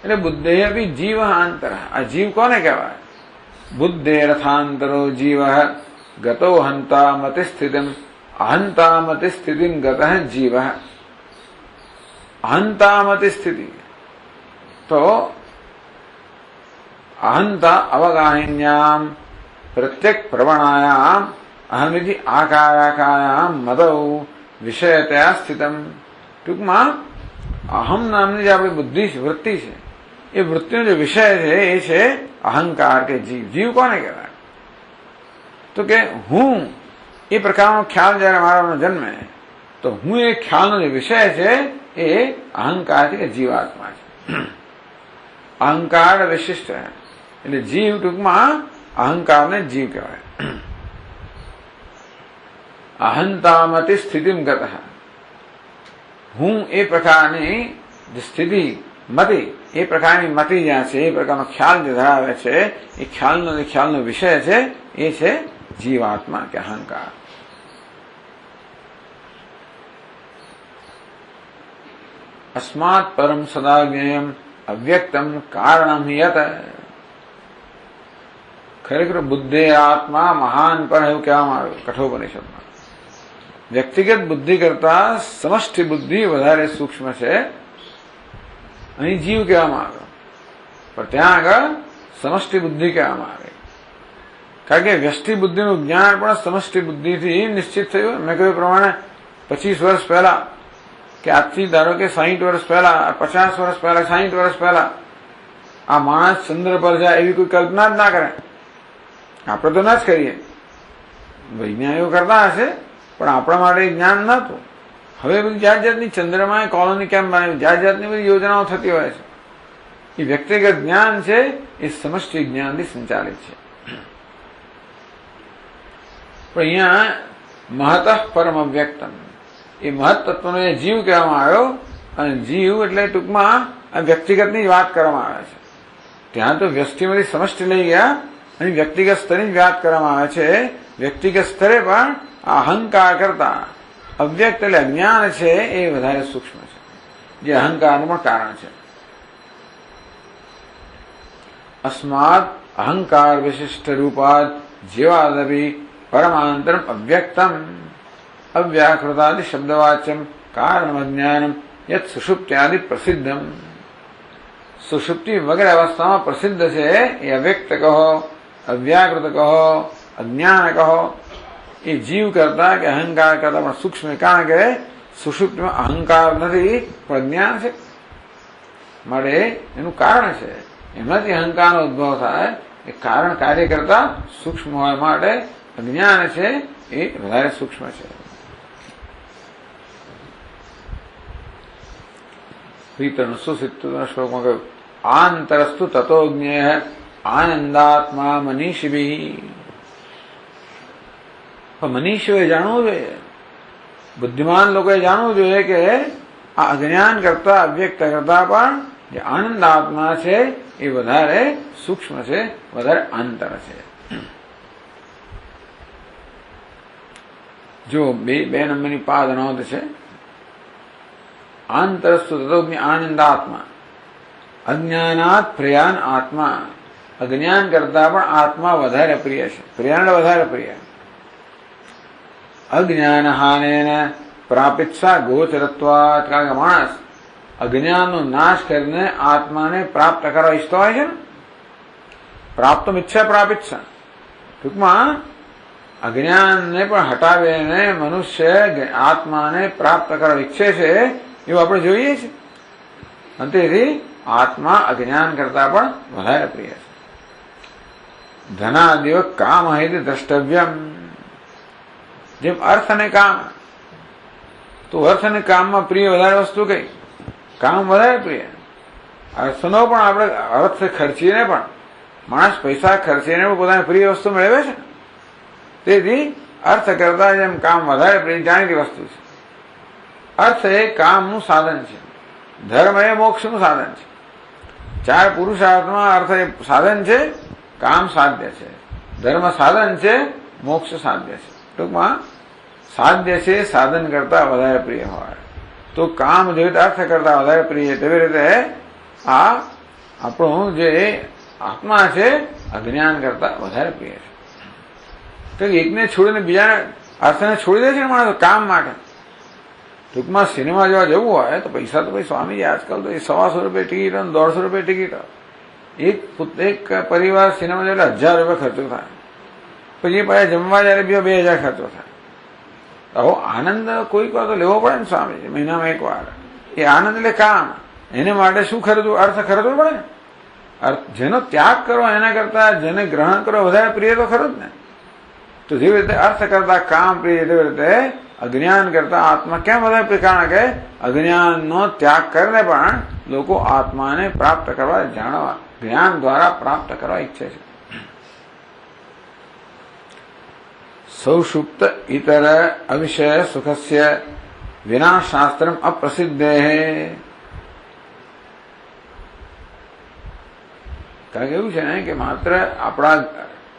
એટલે બુદ્ધિ બી જીવ આંતર. આ જીવ કોને કહેવાય? બુદ્ધે રથાંતરો જીવ ગતો હંતા મતિ સ્થિતિમ અહંતા મતિ સ્થિતિમ ગત જીવ. અહંતા મતિ સ્થિતિ તો અહંતા અવગાહિન્યામ પ્રત્યેક પ્રવણાયામ અહમિતિ આકારાકાયામ મદૌ વિષયતયા સ્થિતમ. ટૂંકમાં અહમ નામની જે આપણી બુદ્ધિ વૃત્તિ છે એ વૃત્તિનો જે વિષય છે એ છે અહંકાર કે જીવ. જીવ કોને કહેવાય? તો કે હું એ પ્રકારનો ખ્યાલ જયારે મારામાં જન્મે તો હું એ ખ્યાલનો જે વિષય છે એ અહંકાર છે કે જીવાત્મા છે. અહંકાર વિશિષ્ટ એટલે જીવ ટૂંકમાં અહંકારને જીવ કહેવાય. અહંતામતિ સ્થિતિમ ગત. હું એ પ્રકારની જે સ્થિતિ મતિ એ પ્રકારની મતિ જ્યાં છે એ પ્રકારનો ખ્યાલ જે ધરાવે છે એ ખ્યાલનો વિષય છે એ છે જીવાત્મા કે અહંકાર. અસ્માત પરમ સદા જ્ઞેયમ અવ્યક્તમ કારણમ યત. ખરેખર બુદ્ધિ આત્મા મહાન પર એવું કહેવામાં આવ્યું કઠોપનિષદમાં. વ્યક્તિગત બુદ્ધિ કરતા સમષ્ટિ બુદ્ધિ વધારે સૂક્ષ્મ છે. અહીં જીવ કહેવામાં આવ્યો પણ ત્યાં આગળ સમષ્ટિ બુદ્ધિ કહેવામાં આવે. કારણ કે વ્યષ્ટિ બુદ્ધિનું જ્ઞાન પણ સમષ્ટિ બુદ્ધિથી નિશ્ચિત થયું. મેં કહ્યું પ્રમાણે 25 વર્ષ પહેલા કે આજથી ધારો કે 60 વર્ષ પહેલા, 50 વર્ષ પહેલા, 60 વર્ષ પહેલા આ માણસ ચંદ્ર પર જાય એવી કોઈ કલ્પના જ ના કરે. આપણે તો ના જ કરીએ. વૈજ્ઞાનિકો કરતા હશે પણ આપણા માટે જ્ઞાન નહોતું. હવે બધી જાત જાતની ચંદ્રમાં કોલોની કેમ બનાવી, જાત જાતની બધી યોજનાઓ થતી હોય છે. એ વ્યક્તિગત જ્ઞાન છે એ સમષ્ટિ જ્ઞાનથી સંચાલિત છે. પણ અહીંયા મહતઃ પરમ અવ્યક્તમ એ મહત તત્વનો એ જીવ કહેવામાં આવ્યો. અને જીવ એટલે ટૂંકમાં આ વ્યક્તિગતની જ વાત કરવામાં આવે છે. ત્યાં તો વ્યષ્ટિમાંથી સમષ્ટિ લઈ ગયા અને વ્યક્તિગત સ્તરની જ વાત કરવામાં આવે છે. વ્યક્તિગત સ્તરે પણ આ અહંકાર કરતા અવ્યક્ત એટલે અજ્ઞાન છે એ વધારે સૂક્ષ્મ છે, જે અહંકારનું પણ કારણ છે. અસ્માત અહંકાર વિશિષ્ટ રૂપાદ જીવાદપી પરમાંતરમ અવ્યક્તમ અવ્યાકૃતાદિ શબ્દવાચ્યમ કારણ અજ્ઞાનમ યત સુષુપ્ત્યાદિ પ્રસિદ્ધમ. સુષુપ્તિ વગેરે અવસ્થામાં પ્રસિદ્ધ છે એ અવ્યક્ત કહો, અવ્યાકૃત કહો, અજ્ઞાન કહો. એ જીવ કરતા કે અહંકાર કરતા પણ સૂક્ષ્મ. કારણ કે સુષુપ્તિમાં અહંકાર નથી પણ જ્ઞાન છે. માટે એનું કારણ છે. એમાંથી અહંકારનો ઉદ્ભવ થાય. એ કારણ કાર્ય કરતા સૂક્ષ્મ હોય માટે અજ્ઞાન છે એ વધારે સૂક્ષ્મ છે. શ્લોકમાં કહ્યું આંતરસ્તુ તતો જ્ઞેય આનંદાત્મા મનીષિભિ. પણ મનીષીઓએ જાણવું જોઈએ, બુદ્ધિમાન લોકોએ જાણવું જોઈએ કે આ અજ્ઞાન કરતા અવ્યક્ત કરતા પણ જે આનંદ આત્મા છે એ વધારે સૂક્ષ્મ છે, વધારે આંતર છે. જો બે નંબરની પાદ નોંધ છે, આંતરસ્તુ તતો આનંદાત્મા અજ્ઞાનાત પ્રિયાન આત્મા. અજ્ઞાન કરતા પણ આત્મા વધારે પ્રિય છે, પ્રિયાણ વધારે પ્રિય. અજ્ઞાન હાનેન પ્રાપિત્સા ગોચરત્વાત. કારણ કે માણસ અજ્ઞાનનો નાશ કરીને આત્માને પ્રાપ્ત કરવા ઈચ્છતો હોય છે ને, પ્રાપ્તમ ઈચ્છા પ્રાપિત્સા. ટૂંકમાં અજ્ઞાનને પણ હટાવીને મનુષ્ય આત્માને પ્રાપ્ત કરવા ઈચ્છે છે એવું આપણે જોઈએ છીએ. અને તેથી આત્મા અજ્ઞાન કરતા પણ વધારે પ્રિય છે. ધનાદેવ કામ હિત દ્રષ્ટવ્યમ. જેમ અર્થ અને કામ, તો અર્થ અને કામમાં પ્રિય વધારે વસ્તુ કઈ? કામ વધારે પ્રિય. અર્થનો પણ આપણે અર્થ ખર્ચીને પણ માણસ પૈસા ખર્ચીને પણ પોતાની પ્રિય વસ્તુ મેળવે છે. તેથી અર્થ કરતા જેમ કામ વધારે પ્રિય જાણીતી વસ્તુ છે. અર્થ એ કામનું સાધન છે, ધર્મ એ મોક્ષનું સાધન છે. ચાર પુરુષાર્થમાં અર્થ એ સાધન છે, કામ સાધ્ય છે, ધર્મ સાધન છે, મોક્ષ સાધ્ય છે. ટૂંકમાં સાધ્ય છે સાધન કરતા વધારે પ્રિય હોય તો કામ જેવી રીતે અર્થ કરતા વધારે પ્રિય, તેવી રીતે આ આપણું જે આત્મા છે અજ્ઞાન કરતા વધારે પ્રિય છે. તો એકને છોડીને બીજા અર્થને છોડી દે છે ને માણસ કામ માટે. ટૂંકમાં સિનેમા જોવા જવું હોય તો પૈસા તો ભાઈ સ્વામીજી આજકાલ તો એ 125 રૂપિયા ટિકિટ અને 150 રૂપિયા ટિકિટ. એક પરિવાર સિનેમા જોવા એટલે 1000 રૂપિયા ખર્ચો થાય. પછી પાછા જમવા જયારે 2000 ખર્ચો થાય. આવો આનંદ કોઈક વાર તો લેવો પડે ને સ્વામીજી, મહિનામાં એક વાર. એ આનંદ એટલે કામ, એને માટે શું ખર્ચવું? અર્થ ખર્ચવું પડે ને. અર્થ જેનો ત્યાગ કરો એના કરતા જેને ગ્રહણ કરો વધારે પ્રિય તો ખરું જ ને. તો જેવી રીતે અર્થ કરતા કામ પ્રિય, તેવી રીતે અજ્ઞાન કરતા આત્મા કેમ વધારે પ્રિય? કારણ કે અજ્ઞાનનો ત્યાગ કરીને પણ લોકો આત્માને પ્રાપ્ત કરવા, જાણવા, જ્ઞાન દ્વારા પ્રાપ્ત કરવા ઈચ્છે છે. સૌષુપ્ત ઇતર અવિષય સુખસ્ય વિના શાસ્ત્રમ અપ્રસિદ્ધે. કારણ કે એવું છે ને કે માત્ર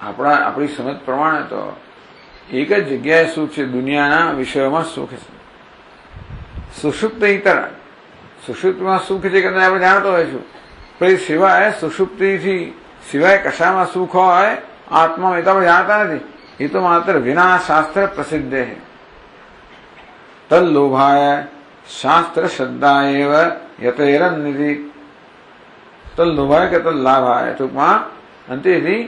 આપણી સમજ પ્રમાણે તો એક જ જગ્યાએ સુખ છે, દુનિયાના વિષયોમાં સુખ છે. સુષુપ્ત ઇતર, સુષુપ્તમાં સુખ છે કદાચ આપણે જાણતો હોઈશું, પણ એ સિવાય સુષુપ્તિથી સિવાય કશામાં સુખ હોય આત્મામાં એ તો આપણે જાણતા નથી. એ તો માત્ર વિના શાસ્ત્ર પ્રસિદ્ધ છે. તલ્લોભાય શાસ્ત્ર શ્રદ્ધા એવ યતેરનિધિ. તલ્લોભાય કે તલ્લાભાય. ટૂંકમાં અંતેથી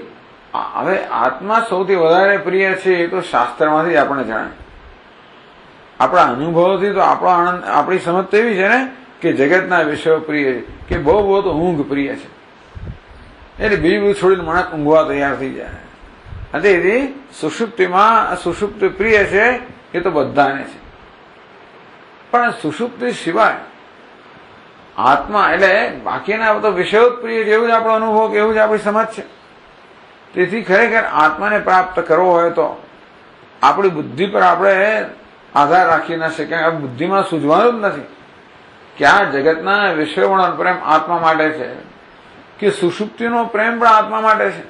હવે આત્મા સૌથી વધારે પ્રિય છે એ તો શાસ્ત્રમાંથી જ આપણને જણાય. આપણા અનુભવથી તો આપણો આનંદ, આપણી સમજ તો એવી છે ને કે જગતના વિષયો પ્રિય છે, કે બહુ તો ઊંઘ પ્રિય છે. એટલે બીજું છોડીને માણસ ઊંઘવા તૈયાર થઈ જાય. તેથી સુષુપ્તિમાં સુષુપ્તિ પ્રિય છે એ તો બધાને છે. પણ સુષુપ્તિ સિવાય આત્મા એટલે બાકીના તો વિષયો જ પ્રિય છે, એવું જ આપણો અનુભવ કે એવું જ આપણી સમજ છે. તેથી ખરેખર આત્માને પ્રાપ્ત કરવો હોય તો આપણી બુદ્ધિ પર આપણે આધાર રાખી ન શકીએ. આ બુદ્ધિમાં સૂઝવાનું જ નથી કે આ જગતના વિષયોનો પ્રેમ આત્મા માટે છે કે સુષુપ્તિનો પ્રેમ પણ આત્મા માટે છે.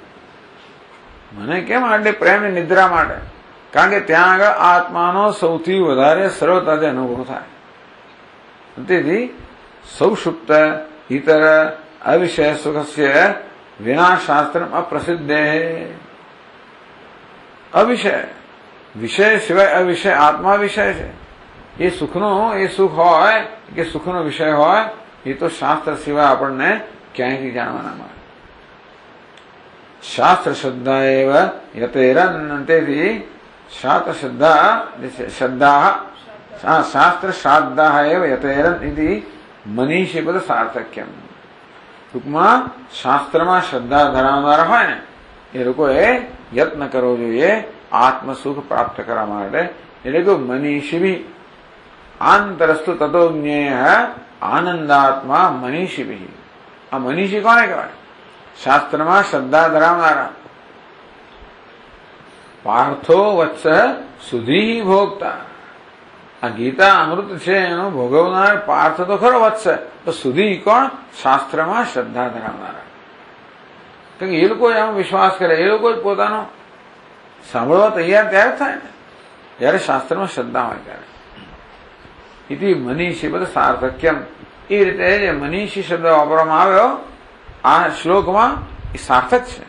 મને કેમ આટલે પ્રેમ નિદ્રા માટે? કારણ કે ત્યાં આગળ આત્માનો સૌથી વધારે સરળતાથી અનુભવ થાય. તેથી સૌષુપ્ત ઇતર અવિષય સુખસ્ય વિના શાસ્ત્ર અપ્રસિદ્ધે. અવિષય, વિષય સિવાય અવિષય, આત્મા વિષય છે. એ સુખનો, એ સુખ હોય કે સુખનો વિષય હોય એ તો શાસ્ત્ર સિવાય આપણને ક્યાંયથી જાણવાના મળે. શાસ્ત્ર શ્રદ્ધા એવ યતેરન. તેથી શાસ્ત્ર શ્રદ્ધા શાસ્ત્ર શ્રાદ્ધા એવ યતેરન ઇતિ મનીષી પદ સાર્થક્યમ. ટૂંકમાં શાસ્ત્રમાં શ્રદ્ધા ધરાવનારા હોય ને એ લોકોએ યત્ન કરવો જોઈએ આત્મ સુખ પ્રાપ્ત કરવા માટે. એટલે કે મનીષી આંતરસ્તુ તતો જ્ઞેય આનંદાત્મા મનીષી. આ મનીષી કોને કહેવાય? શાસ્ત્રમાં શ્રદ્ધા ધરાવનારા. પાર્થો વત્સ સુધી ભોગતા. આ ગીતા અમૃત છે એનો ભોગવનાર પાર્થ તો ખરો વત્સ, તો સુધી કોણ? શાસ્ત્રમાં શ્રદ્ધા ધરાવનારા. કે એ લોકો એમાં વિશ્વાસ કરે, એ લોકો જ પોતાનો સાંભળવા તૈયાર ત્યારે થાય ને, જયારે શાસ્ત્રમાં શ્રદ્ધા હોય ત્યારે. ઇતિ મનીષી બધ સાર્થક્યમ. એ રીતે જે મનીષી શબ્દ વાપરવામાં આવ્યો આ શ્લોકમાં એ સાર્થક છે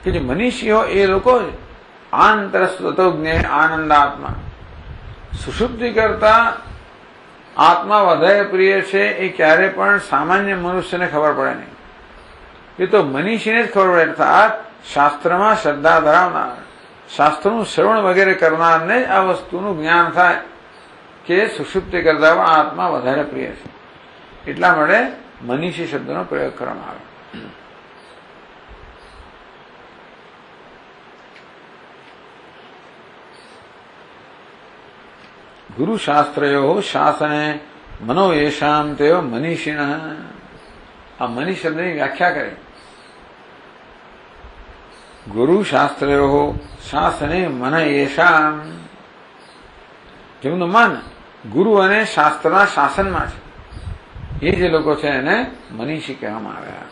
કે જે મનીષીઓ એ લોકો જ આંતરસ્વતોજ્ઞ આનંદાત્મા. સુષુપ્તિ કરતા આત્મા વધારે પ્રિય છે એ ક્યારે પણ સામાન્ય મનુષ્યને ખબર પડે નહીં. એ તો મનીષીને જ ખબર પડે. અર્થાત શાસ્ત્રમાં શ્રદ્ધા ધરાવનાર, શાસ્ત્રનું શ્રવણ વગેરે કરનારને આ વસ્તુનું જ્ઞાન થાય કે સુષુપ્તિ કરતા પણ આત્મા વધારે પ્રિય છે. એટલા માટે મનીષી શબ્દનો પ્રયોગ કરવામાં આવે. ગુરુશાસ્ત્રયો શાસને મનો યેષામ તેઓ મનીષિણ. આ મનીષ શબ્દની વ્યાખ્યા કરી. ગુરુશાસ્ત્રયો શાસને મન યેષામ. જેમનું મન ગુરુ અને શાસ્ત્રના શાસનમાં છે એ જે લોકો છે એને મનીષી કહેવામાં આવ્યા.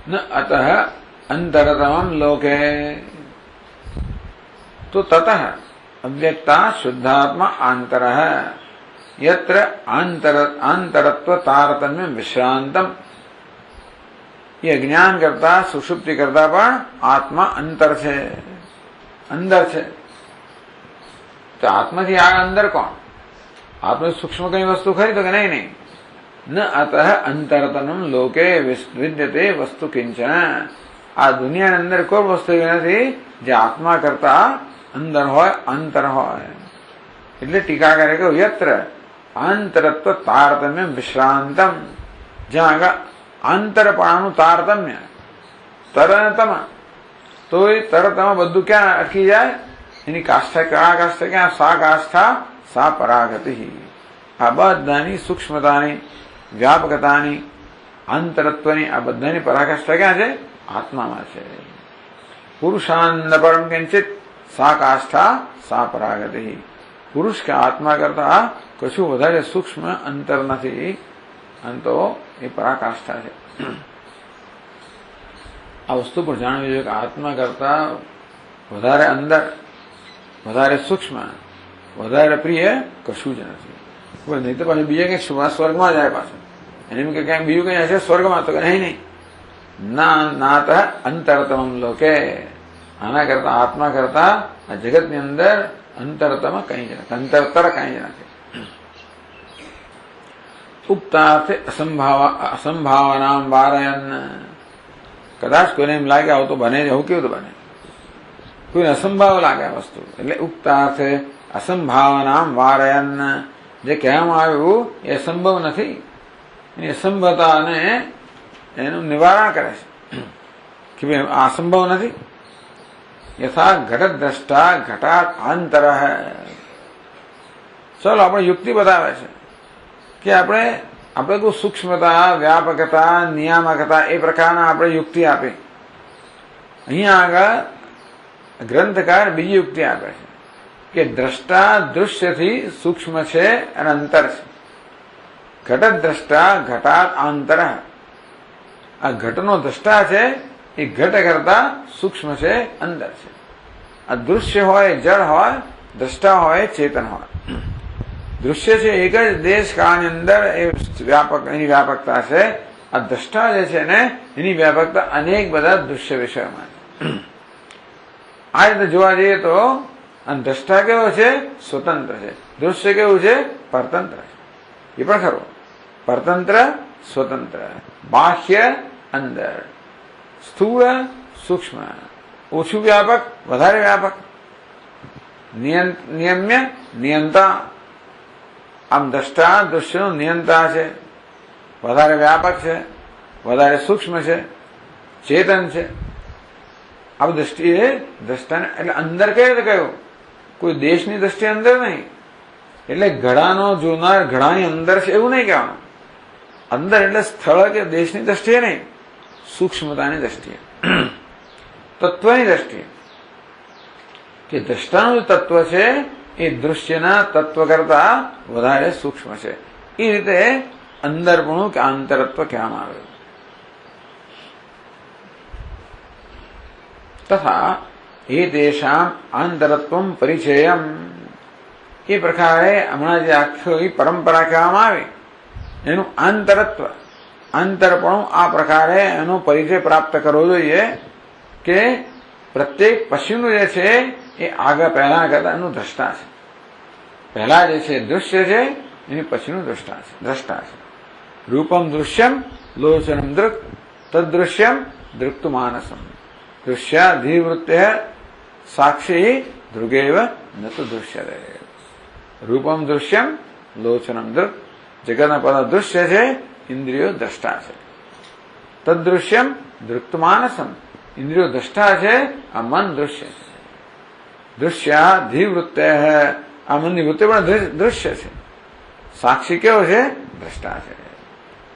ન અતઃ અંતરતમમ લોકે. તો તતઃ અવ્યક્તા શુદ્ધાત્મા આંતર યત્ર આંતરત્વ તારતમ્ય વિશ્રાંતમ. એ જ્ઞાન કરતા સુષુપ્તિ કરતા પણ આત્મા અંતર છે, અંદર છે. તો આત્માથી આ અંદર કોણ? આત્મ સૂક્ષ્મ કઈ વસ્તુ ખરી? તો કે નહીં. ન અતઃ અંતરતનમ લોકે વિદ્યતે વસ્તુ કિંચન. આ દુનિયાની અંદર કોઈ વસ્તુ એવી નથી જે આત્મા કરતા અંદર હોય, અંતર હોય. એટલે ટીકાકારે કહ્યું યત્ર આંતરત્વ તારતમ્ય વિશ્રાંતમ. જ્યાં આગળ આંતરપણાનું તારતમ્ય તરતમ, તો એ તરતમ બધું ક્યાં અટકી જાય? એની કાષ્ઠા કયા કાષ્ઠા ક્યાં? સા કાષ્ઠા સા પરાગતિ. આ બધાની સૂક્ષ્મતાની, વ્યાપકતાની, આંતરત્વની આ બધાની પરાકાષ્ઠા ક્યાં છે? આત્મામાં છે. પુરુષાન્ન પરમ કિંચિત સા કાષ્ઠા સા પરાગતિ. પુરુષ કે આત્મા કરતા કશું વધારે સૂક્ષ્મ અંતર નથી, અંતો એ પરાકાષ્ઠા છે. આ વસ્તુ પર જાણવી જોઈએ કે આત્મા કરતા વધારે અંદર, વધારે સૂક્ષ્મ, વધારે પ્રિય કશું જ નથી. નહીં તો પાછું બીજે કંઈક સ્વર્ગમાં જાય પાછું. એમ કે ક્યાંક બીજું કઈ હશે સ્વર્ગમાં? તો કે નહીં. નાત અંતરતમ લોકે. આના કરતા, આત્મા કરતા આ જગતની અંદર અંતરતમ કઈ જ નથી, અંતરતર કઈ જ નથી. ઉક્તાર્થે અસંભાવના વારયન. કદાચ કોઈને એમ લાગે આવું તો બને જ, આવું કેવું તો બને? કોઈને અસંભાવ લાગે આ વસ્તુ. એટલે ઉક્તાર્થે અસંભાવના વારયન. જે કહેવામાં આવ્યું એ અસંભવ નથી, એની અસંભવતાને એનું નિવારણ કરે છે કે ભાઈ આ અસંભવ નથી. યથા ઘટ દ્રષ્ટા ઘટાત આંતર. ચલો આપણે યુક્તિ બતાવે છે કે આપણે કોઈ સૂક્ષ્મતા, વ્યાપકતા, નિયામકતા એ પ્રકારના આપણે યુક્તિ આપી. અહીંયા આગળ ગ્રંથકાર બીજી યુક્તિ આપે છે કે દ્રષ્ટા દૃશ્યથી સૂક્ષ્મ છે અને અંતર છે. ઘટ દ્રષ્ટા ઘટાત આંતર. આ ઘટનો દ્રષ્ટા છે એ ઘટ કરતા સૂક્ષ્મ છે, અંદર છે. આ દૃશ્ય હોય જળ હોય, દ્રષ્ટા હોય ચેતન હોય. દૃશ્ય છે એક જ દેશ કાળની અંદર એ વ્યાપક, એની વ્યાપકતા છે. આ દ્રષ્ટા જે છે ને એની વ્યાપકતા અનેક બધા દૃશ્ય વિષયોમાં છે. આ રીતે જોવા જઈએ તો દ્રષ્ટા કેવો છે? સ્વતંત્ર છે. દૃશ્ય કેવું છે? પરતંત્ર છે. એ પણ ખરું. પરતંત્ર, સ્વતંત્ર, બાહ્ય, અંદર, સ્થૂળ, સૂક્ષ્મ, ઓછું વ્યાપક, વધારે વ્યાપક, નિયમ્ય, નિયંતા. આમ દ્રષ્ટા દૃશ્યનો નિયંતા છે, વધારે વ્યાપક છે, વધારે સૂક્ષ્મ છે, ચેતન છે. આ દ્રષ્ટિએ દ્રષ્ટાને એટલે અંદર કઈ રીતે કહ્યું? કોઈ દેશની દ્રષ્ટિ અંદર નહીં, એટલે ઘડાનો જોનાર ઘડાની અંદર છે એવું નહીં કહેવાનું. અંદર એટલે સ્થળ કે દેશની દ્રષ્ટિએ નહીં, સૂક્ષ્મતાની દ્રષ્ટિએ, તત્વની દ્રષ્ટિએ. કે દ્રષ્ટાનું તત્વ છે એ દૃશ્યના તત્વ કરતા વધારે સૂક્ષ્મ છે. એ રીતે અંદરપણું કે આંતરત્વ કહેવામાં આવે. તથા એ દેશામ આંતરત્વમ પરિચયમ, એ પ્રકારે હમણાં જે આખી પરંપરા કહેવામાં આવી એનું આંતરત્વ, આંતરપણું આ પ્રકારે એનો પરિચય પ્રાપ્ત કરવો જોઈએ કે પ્રત્યેક પશુનું જે છે એ આગળ પહેલા કરતા એનું દ્રષ્ટા છે. પહેલા જે છે દૃશ્ય છે, એની પછીનું દ્રષ્ટા છે. રૂપમ દૃશ્યમ લોચનમ દૃક તદ્દૃશ્યમ દૃક્તુ માનસમ દૃશ્યાધિવૃત્ય સાક્ષી દૃગેવ ન તો દૃશ્યતે. રૂપમ દૃશ્યમ લોચનમ દૃક, જગતના પદ દૃશ્ય છે, ઇન્દ્રિયો દ્રષ્ટા છે. તદ્દૃશ્યમ દૃક્તુ માનસમ, ઇન્દ્રિયો દ્રષ્ટા છે, આ મન દૃશ્ય છે. દૃશ્યાધિવૃત્ય, આ મનની વૃત્તિ પણ દૃશ્ય છે. સાક્ષી કેવો છે? દ્રષ્ટા છે.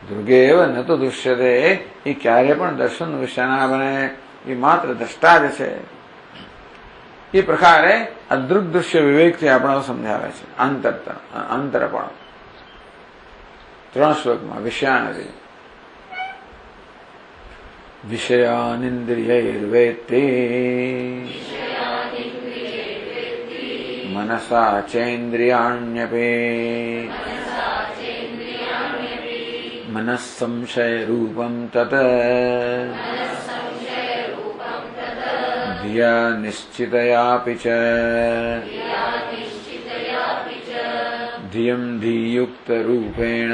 દૃગેવ ન તો દૃશ્યતે, એ ક્યારે પણ દર્શન વિષય ના બને, એ માત્ર દ્રષ્ટા જ છે. એ પ્રકારે આ દૃગ દૃશ્ય વિવેકથી આપણે સમજાવે છે અંતરપણ. 3 શ્લોકમાં વિષયાનરી વિષયાનિન્દ્રિયૈર્વેત્તિ મનસા ચેન્દ્રિયાણ્યપી મનઃસંશયરૂપં તત ધિયા નિશ્ચિતયાપિ ચ ધિયમ ધીયુક્તરૂપેણ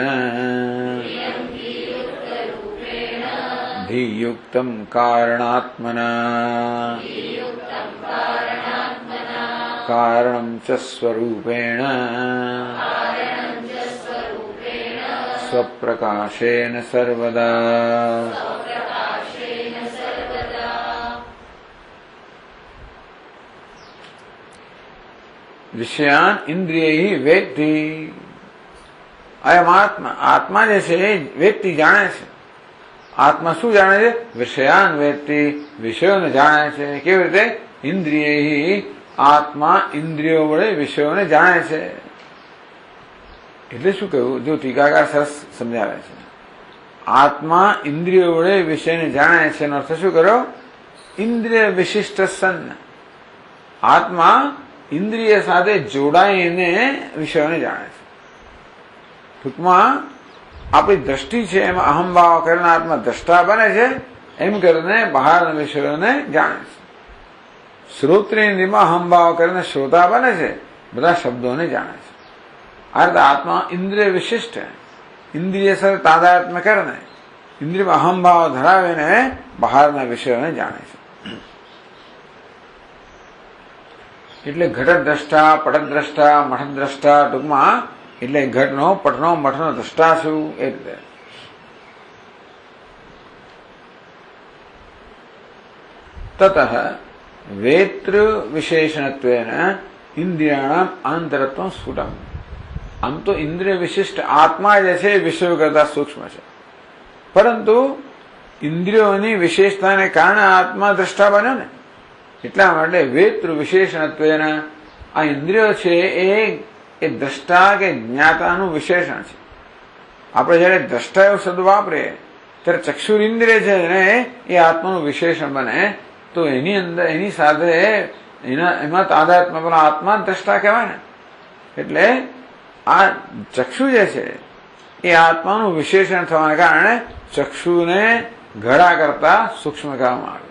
ધીયુક્તમ કારણાત્મના કારણમ ચ સ્વરૂપેણ સ્વપ્રકાશેન સર્વદા. વિષયાન ઇન્દ્રિય વેત્તિ, અયમ આત્મા, આત્મા જે છે એ વેત્તિ જાણે છે. આત્મા શું જાણે છે? વિષયાન વેત્તિ, વિષયોને જાણે છે. કેવી રીતે? ઇન્દ્રિય, આત્મા ઇન્દ્રિયો વડે વિષયોને જાણે છે. એટલે શું કહ્યું? જો ટીકાકાર સરસ સમજાવે છે. આત્મા ઇન્દ્રિયો વડે વિષયને જાણે છે એનો અર્થ શું કર્યો? ઇન્દ્રિય વિશિષ્ટ સન્ન, આત્મા ઇન્દ્રિય સાથે જોડાઈને વિષયોને જાણે છે. ટૂંકમાં આપણી દ્રષ્ટિ છે એમાં અહમભાવ કરીને આત્મા દ્રષ્ટા બને છે, એમ કરીને બહારના વિષયોને જાણે છે. શ્રોત્રેન્દ્રિયમાં અહમભાવ કરીને શ્રોતા બને છે, બધા શબ્દોને જાણે છે. આ રીતે આત્મા ઇન્દ્રિય વિશિષ્ટ, ઇન્દ્રિય સાથે તાદાત્મ્ય કરીને ઇન્દ્રિયમાં અહમભાવ ધરાવીને બહારના વિષયોને જાણે છે. એટલે ઘટ દ્રષ્ટા, પટ દ્રષ્ટા, મઠ દ્રષ્ટા, ટૂંકમાં એટલે ઘટનો, પટનો, મઠનો દ્રષ્ટા છું એ રીતે. તતઃ વેત્ર વિશેષણત્વેન ઇન્દ્રિયાણામ આંતરત્વમ સ્ફુટમ. આમ તો ઇન્દ્રિય વિશિષ્ટ આત્મા જે છે એ વિષયો કરતા સૂક્ષ્મ છે, પરંતુ ઇન્દ્રિયોની વિશેષતાને કારણે આત્મા દ્રષ્ટા બન્યો ને, એટલા માટે વેત્ર વિશેષણત્વેન આ ઇન્દ્રિયો છે એ દ્રષ્ટા કે જ્ઞાતાનું વિશેષણ છે. આપણે જયારે દ્રષ્ટા એવો શબ્દ વાપરીએ ત્યારે ચક્ષુર ઇન્દ્રિય છે ને એ આત્માનું વિશેષણ બને, તો એની અંદર એની સાથે એમાં તાદાત્મ્ય પણ આત્મા દ્રષ્ટા કહેવાય ને. એટલે આ ચક્ષુ જે છે એ આત્માનું વિશેષણ થવાના કારણે ચક્ષુને ઘડા કરતા સૂક્ષ્મ કહેવામાં આવે.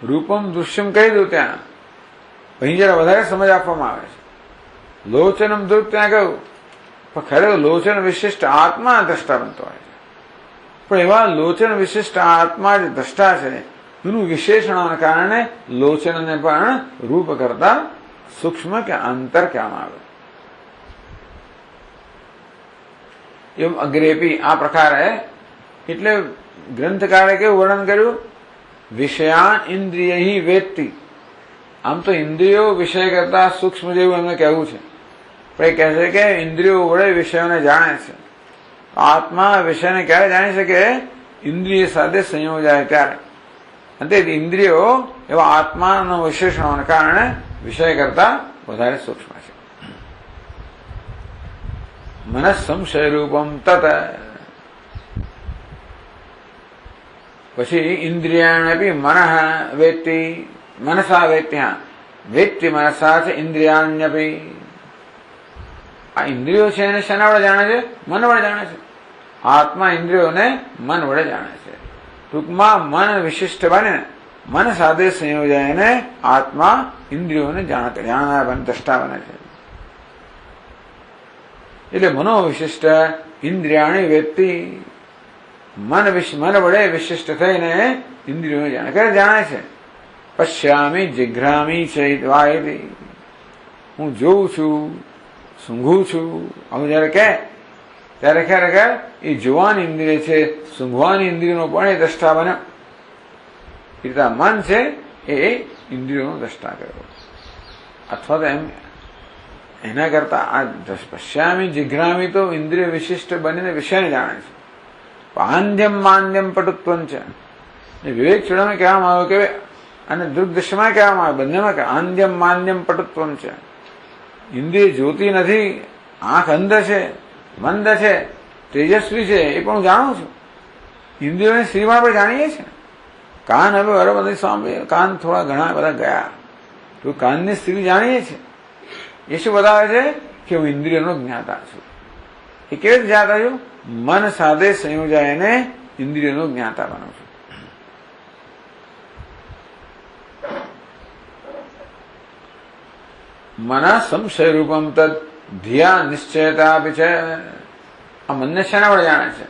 રૂપમ દૃશ્યમ કહી દઉં ત્યાં, અહીં જરા વધારે સમજ આપવામાં આવે છે. લોચનમ દૃક ત્યાં કહ્યું, પણ ખરેખર લોચન વિશિષ્ટ આત્મા દ્રષ્ટા બનતો હોય છે. પણ એવા લોચન વિશિષ્ટ આત્મા જે દ્રષ્ટા છે એનું વિશેષણોના કારણે લોચનને પણ રૂપ કરતા સૂક્ષ્મ કે અંતર કહેવામાં આવે. એમ અગ્રેપી આ પ્રકારે, એટલે ગ્રંથકારે કેવું વર્ણન કર્યું? વિષયાન ઇન્દ્રિય વેત્તિ, આમ તો ઇન્દ્રિયો વિષય કરતા સૂક્ષ્મ જેવું એમને કહેવું છે, પણ એ કહે છે કે ઇન્દ્રિયો વડે વિષયોને જાણે છે. આત્મા વિષયને ક્યારે જાણી શકે? ઇન્દ્રિય સાથે સંયોજાય ત્યારે. અને તે ઇન્દ્રિયો એવા આત્માના વિશેષણોને કારણે વિષય કરતા વધારે સૂક્ષ્મ છે. મનઃ સંશય રૂપમ તત. પછી ઇન્દ્રિયાણપી મનઃ વેત્તિ મનસા વેત્યા વેત્તિ મનસા છે ઇન્દ્રિયાણ્યપી. આ ઇન્દ્રિયો છે એને શેના વડે જાણે છે? મન વડે જાણે છે. આત્મા ઇન્દ્રિયોને મન વડે જાણે છે. ટૂંકમાં મન વિશિષ્ટ બને, મન સાથે સંયોજાયને આત્મા ઇન્દ્રિયોને જાણનાર બને, દ્રષ્ટા બને છે. એટલે મનોવિશિષ્ટ ઇન્દ્રિયાણી વ્યક્તિ મન વડે વિશિષ્ટ થઈને ઇન્દ્રિયોને જાણે. ક્યારે જાણે છે? પશ્યામી જિઘ્રામી છે. હું જોઉં છું, સૂંઘું છું. આવું જયારે કે ત્યારે ખરેખર એ જોવાની ઇન્દ્રિય છે, સૂંઘવાની ઇન્દ્રિયનો પણ એ દ્રષ્ટા બન્યો. એ રીતે મન છે એ ઇન્દ્રિયોનો દ્રષ્ટા કર્યો. અથવા તો એમ એના કરતા આ પશ્યામી જિઘ્રામી તો ઇન્દ્રિય વિશિષ્ટ બનીને વિષયને જાણે છે. પાંદ્યમ માન્યમ પટુત્વમ છે. વિવેક ચૂડામાં કહેવામાં આવ્યું કે, અને દુર્ગદર્શમાં કહેવામાં આવ્યું, બંનેમાં કે આંદ્યમ માન્યમ પટુત્વમ છે. ઇન્દ્રિય જોતી નથી, આંખ અંધ છે, મંદ છે, તેજસ્વી છે, એ પણ હું જાણું છું. ઇન્દ્રિયોની શ્રીમાં આપણે જાણીએ છીએ. કાન હવે બરોબર સાંભળીએ, કાન થોડા ઘણા બધા ગયા, તો કાનની સ્થિતિ જાણીએ છીએ. એ શું બતાવે છે? કે હું ઇન્દ્રિયનો જ્ઞાતા છું. એ કેવી રીતે જ્ઞાતા છું? મન સાથે સંયોજાયને ઇન્દ્રિયનો જ્ઞાતા બનું છું. મન સંશય રૂપમ તદ ધ્યા નિશ્ચયતા આપી છે. આ મનને શેના વડે જાણે છે?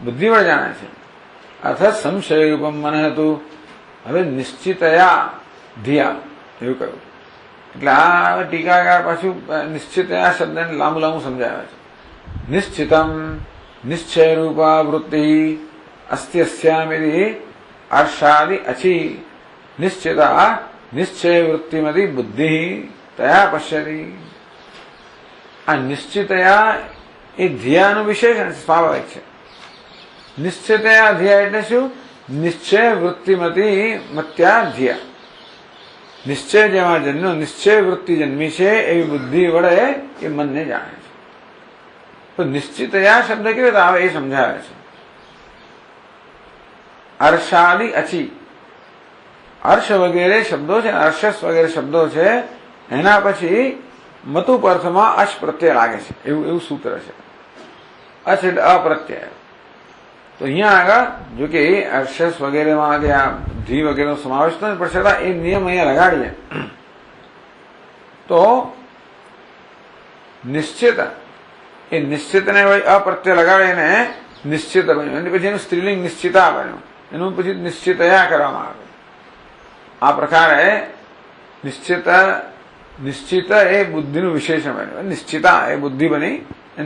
બુદ્ધિ વડે જાણે છે. અર્થાત સંશય રૂપમ મન હતું. હવે નિશ્ચિતયા ધ્યા એવું કહ્યું. એટલે આ ટીકાકાર પાછું નિશ્ચિતયા શબ્દને લાંબુ લાંબુ સમજાવે છે. નિશ્ચિતમ નિશ્ચય રૂપા વૃત્તિ અસ્તિ અસ્યામિતિ અર્ષાદિ અચી નિશ્ચિતા નિશ્ચય વૃત્તિમતી બુદ્ધિ તયા પશ્યતિ. આ નિશ્ચિતયા એ ધ્યાનું વિશેષણ સ્વાભાવિક છે. નિશ્ચિતયા ધ્યા એટલે શું? નિશ્ચય વૃત્તિમતી મત્યા ધ્યા. નિશ્ચય જેમાં જન્મ્યો, નિશ્ચય વૃત્તિ જન્મી છે એવી બુદ્ધિ વડે એ મનને જાણે છે. તો નિશ્ચિતયા શબ્દ કેવી રીતે આવે એ સમજાવે છે. અર્ષાદિ અચી, અર્ષ વગેરે શબ્દો છે, અર્ષસ વગેરે શબ્દો છે, એના પછી મતુપ અર્થમાં અશ પ્રત્યય લાગે છે, એવું સૂત્ર છે. અશ એટલે અપ્રત્યય. તો અહીંયા આગળ જો કે અર્ષસ વગેરેમાં જે આ ધી વગેરેનો સમાવેશ નથી, પણ છતાં એ નિયમ અહીંયા લગાડીએ તો નિશ્ચિત, એ નિશ્ચિતને અપ્રત્યય લગાડીને નિશ્ચિત બન્યું. અને પછી એનું સ્ત્રીલિંગ નિશ્ચિતા બન્યું. એનું પછી નિશ્ચિતયા કરવામાં આવે. આ પ્રકારે નિશ્ચિત એ બુદ્ધિનું વિશેષણ બન્યું. નિશ્ચિતા એ બુદ્ધિ બની,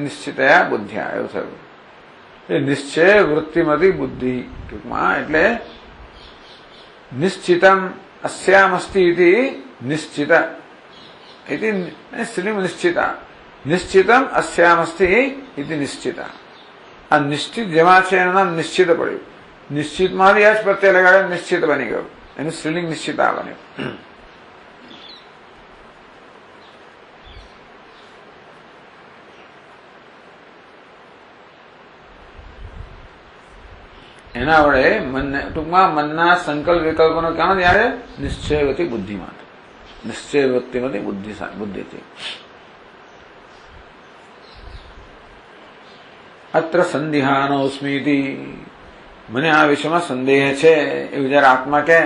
નિશ્ચિતયા બુદ્ધ્યા એવું થયું. એ નિશ્ચય વૃત્તિમતી બુદ્ધિ ટૂંકમાં. એટલે નિશ્ચિતમ અસ્યામસ્તિ ઇતિ નિશ્ચિત ઇતિ સ્ત્રીલિંગ નિશ્ચિતા. નિશ્ચિતમ અસ્યામસ્તિ ઇતિ નિશ્ચિતા. આ નિશ્ચિત જેમાં છે એનું નામ નિશ્ચિત પડ્યું. નિશ્ચિતમાંથી અશ પ્રત્યય લગાડે નિશ્ચિત બની ગયું. એનું સ્ત્રીલિંગ નિશ્ચિતા બન્યું. એના વડે મનને ટૂંકમાં મનના સંકલ્પ વિકલ્પોનો ક્યાં આવે? નિશ્ચયવતી બુદ્ધિમાં. નિશ્ચયવતીમાંથી બુદ્ધિથી. અત્ર સંદેહાનોસ્મિતિ. મને આ વિષયમાં સંદેહ છે એવું જયારે આત્મા કહે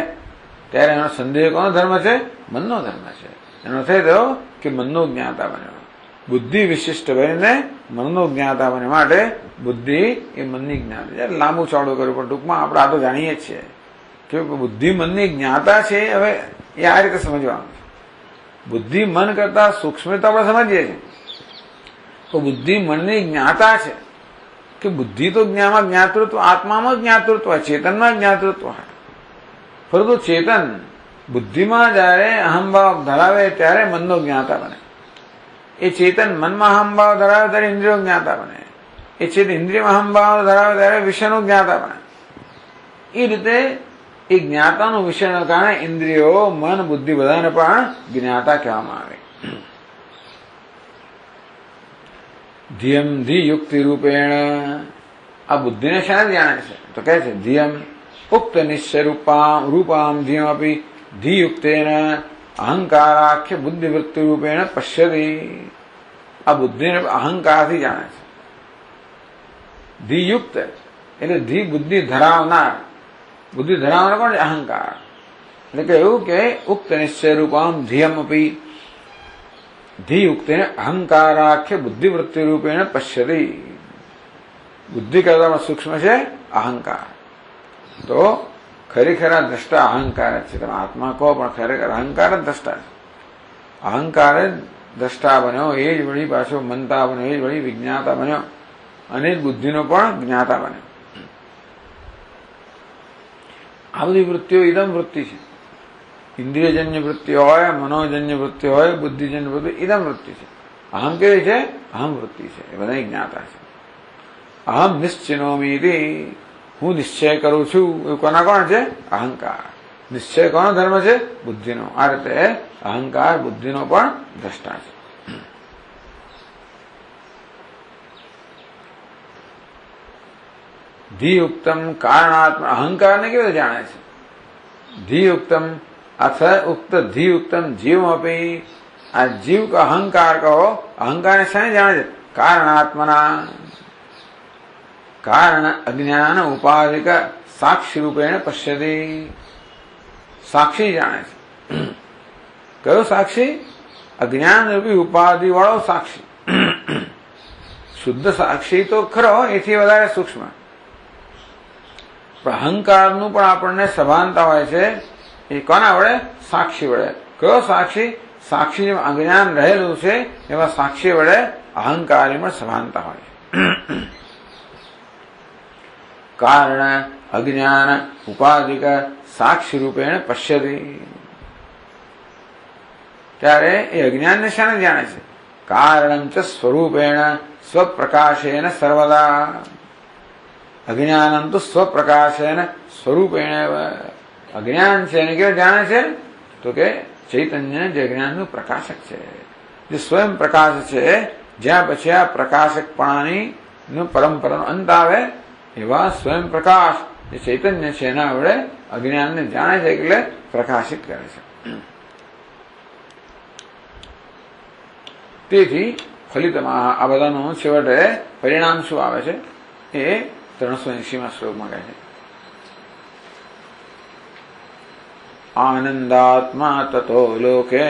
ત્યારે એનો સંદેહ કોનો ધર્મ છે? મનનો ધર્મ છે. એનો થઈ થયો કે મનનો જ્ઞાતા બન્યો. બુદ્ધિ વિશિષ્ટ બનીને મનનો જ્ઞાતા બને માટે બુદ્ધિ એ મનની જ્ઞાતા. જયારે લાંબુ ચોડું કર્યું, પણ ટૂંકમાં આપણે આ તો જાણીએ જ છીએ કે બુદ્ધિ મનની જ્ઞાતા છે. હવે એ આ રીતે સમજવાનું છે. બુદ્ધિ મન કરતા સૂક્ષ્મ તો આપણે સમજીએ છીએ, તો બુદ્ધિ મનની જ્ઞાતા છે. કે બુદ્ધિ તો જ્ઞાતૃત્વ, આત્મામાં જ્ઞાતૃત્વ હોય, ચેતનમાં જ્ઞાતૃત્વ હોય. પરંતુ ચેતન બુદ્ધિમાં જ્યારે અહંભાવ ધરાવે ત્યારે મનનો જ્ઞાતા બને. એ ચેતન મનમાં અહંભાવ ધરાવે ત્યારે ઇન્દ્રિયો જ્ઞાતા બને. એ ચેતન ઇન્દ્રિયમાં અહંભાવ ધરાવે ત્યારે વિષયનું જ્ઞાતા બને. એ રીતે એ જ્ઞાતાનું વિષયના કારણે ઇન્દ્રિયો, મન, બુદ્ધિ બધાને પણ જ્ઞાતા કહેવામાં આવે. ધિયમ ધી યુક્તિ રૂપેણ, આ બુદ્ધિને શાને જાણે છે? તો કહે છે ધિયમ ઉક્ત નિશ્ચય રૂપામ ધિયમ આપી ધિયુક્તેન અહંકારાખ્ય બુદ્ધિવૃત્તિ રૂપેણ પશ્યતિ. આ બુદ્ધિને અહંકારથી જાણે છે. ધિયુક્ત એટલે ધી બુદ્ધિ ધરાવનાર. બુદ્ધિ ધરાવનાર કોણ છે? અહંકાર. એટલે કે એવું કે ઉક્ત નિશ્ચય રૂપામ ધિયમ અપી ધિયુક્તેન અહંકારાખ્ય બુદ્ધિવૃત્તિ રૂપેણ પશ્યતિ. બુદ્ધિ કરતા સૂક્ષ્મ છે અહંકાર. તો ખરેખર આ દ્રષ્ટા અહંકાર જ છે. તમે આત્મા કહો પણ ખરેખર અહંકાર જ દ્રષ્ટા છે. અહંકાર જ દ્રષ્ટા બન્યો, એ જ વળી પાછો મનતા બન્યો, એ જ વળી વિજ્ઞાતા બન્યો અને જ બુદ્ધિનો પણ જ્ઞાતા બન્યો. આ બધી વૃત્તિઓ ઇદમ વૃત્તિ છે. ઇન્દ્રિયજન્ય વૃત્તિ હોય, મનોજન્ય વૃત્તિ હોય, બુદ્ધિજન્ય વૃત્તિ ઇદમ વૃત્તિ છે. અહમ કેવી છે? અહમ વૃત્તિ છે. એ બધા જ્ઞાતા છે. અહમ નિશ્ચિનોમી, હું નિશ્ચય કરું છું, એવું કોના કોણ છે? અહંકાર. નિશ્ચય કોનો ધર્મ છે? બુદ્ધિનો. આ રીતે અહંકાર બુદ્ધિનો પણ દ્રષ્ટા છે. ધિયુક્તમ કારણાત્મ, અહંકારને કેવી રીતે જાણે છે? ધિયુક્તમ અથ ઉક્ત ધિયુક્તમ જીવમપી, આ જીવ કા અહંકાર કહો, અહંકારને શાને જાણે છે? કારણાત્મના. કારણ અજ્ઞાન ઉપાધિક સાક્ષી રૂપેણ પશ્યતિ. સાક્ષી જાણે છે. કયો સાક્ષી? અજ્ઞાન રૂપી ઉપાધિ વાળો સાક્ષી. શુદ્ધ સાક્ષી તો ખરો, એથી વધારે સૂક્ષ્મ. પણ અહંકારનું પણ આપણને સભાનતા હોય છે. એ કોના વડે? સાક્ષી વડે. કયો સાક્ષી? સાક્ષી જેમ અજ્ઞાન રહેલું છે એવા સાક્ષી વડે અહંકારીમાં સભાનતા હોય છે. કારણ અજ્ઞાન ઉપાધિક સાક્ષી રૂપેણ પશ્યતિ. ત્યારે એ અજ્ઞાનને શાને જાણે છે? કારણમ ચ સ્વરૂપેણ સ્વપ્રકાશેન સર્વદા. અજ્ઞાનમ તો સ્વપ્રકાશેન સ્વરૂપેણ. અજ્ઞાન છે એને કેવું જાણે છે? તો કે ચૈતન્ય જે અજ્ઞાનનું પ્રકાશક છે, જે સ્વયં પ્રકાશ છે, જ્યાં પછી આ પ્રકાશકપણાની પરંપરાનો અંત આવે એવા સ્વયં પ્રકાશ જે ચૈતન્ય છે એના વડે અજ્ઞાનને જાણે છે, એટલે પ્રકાશિત કરે છે. તેથી ફલિતમાં આ બધાનું છેવટે પરિણામ શું આવે છે એ 380માં શ્લોકમાં કહે છે. આનંદાત્મા તતો લોકે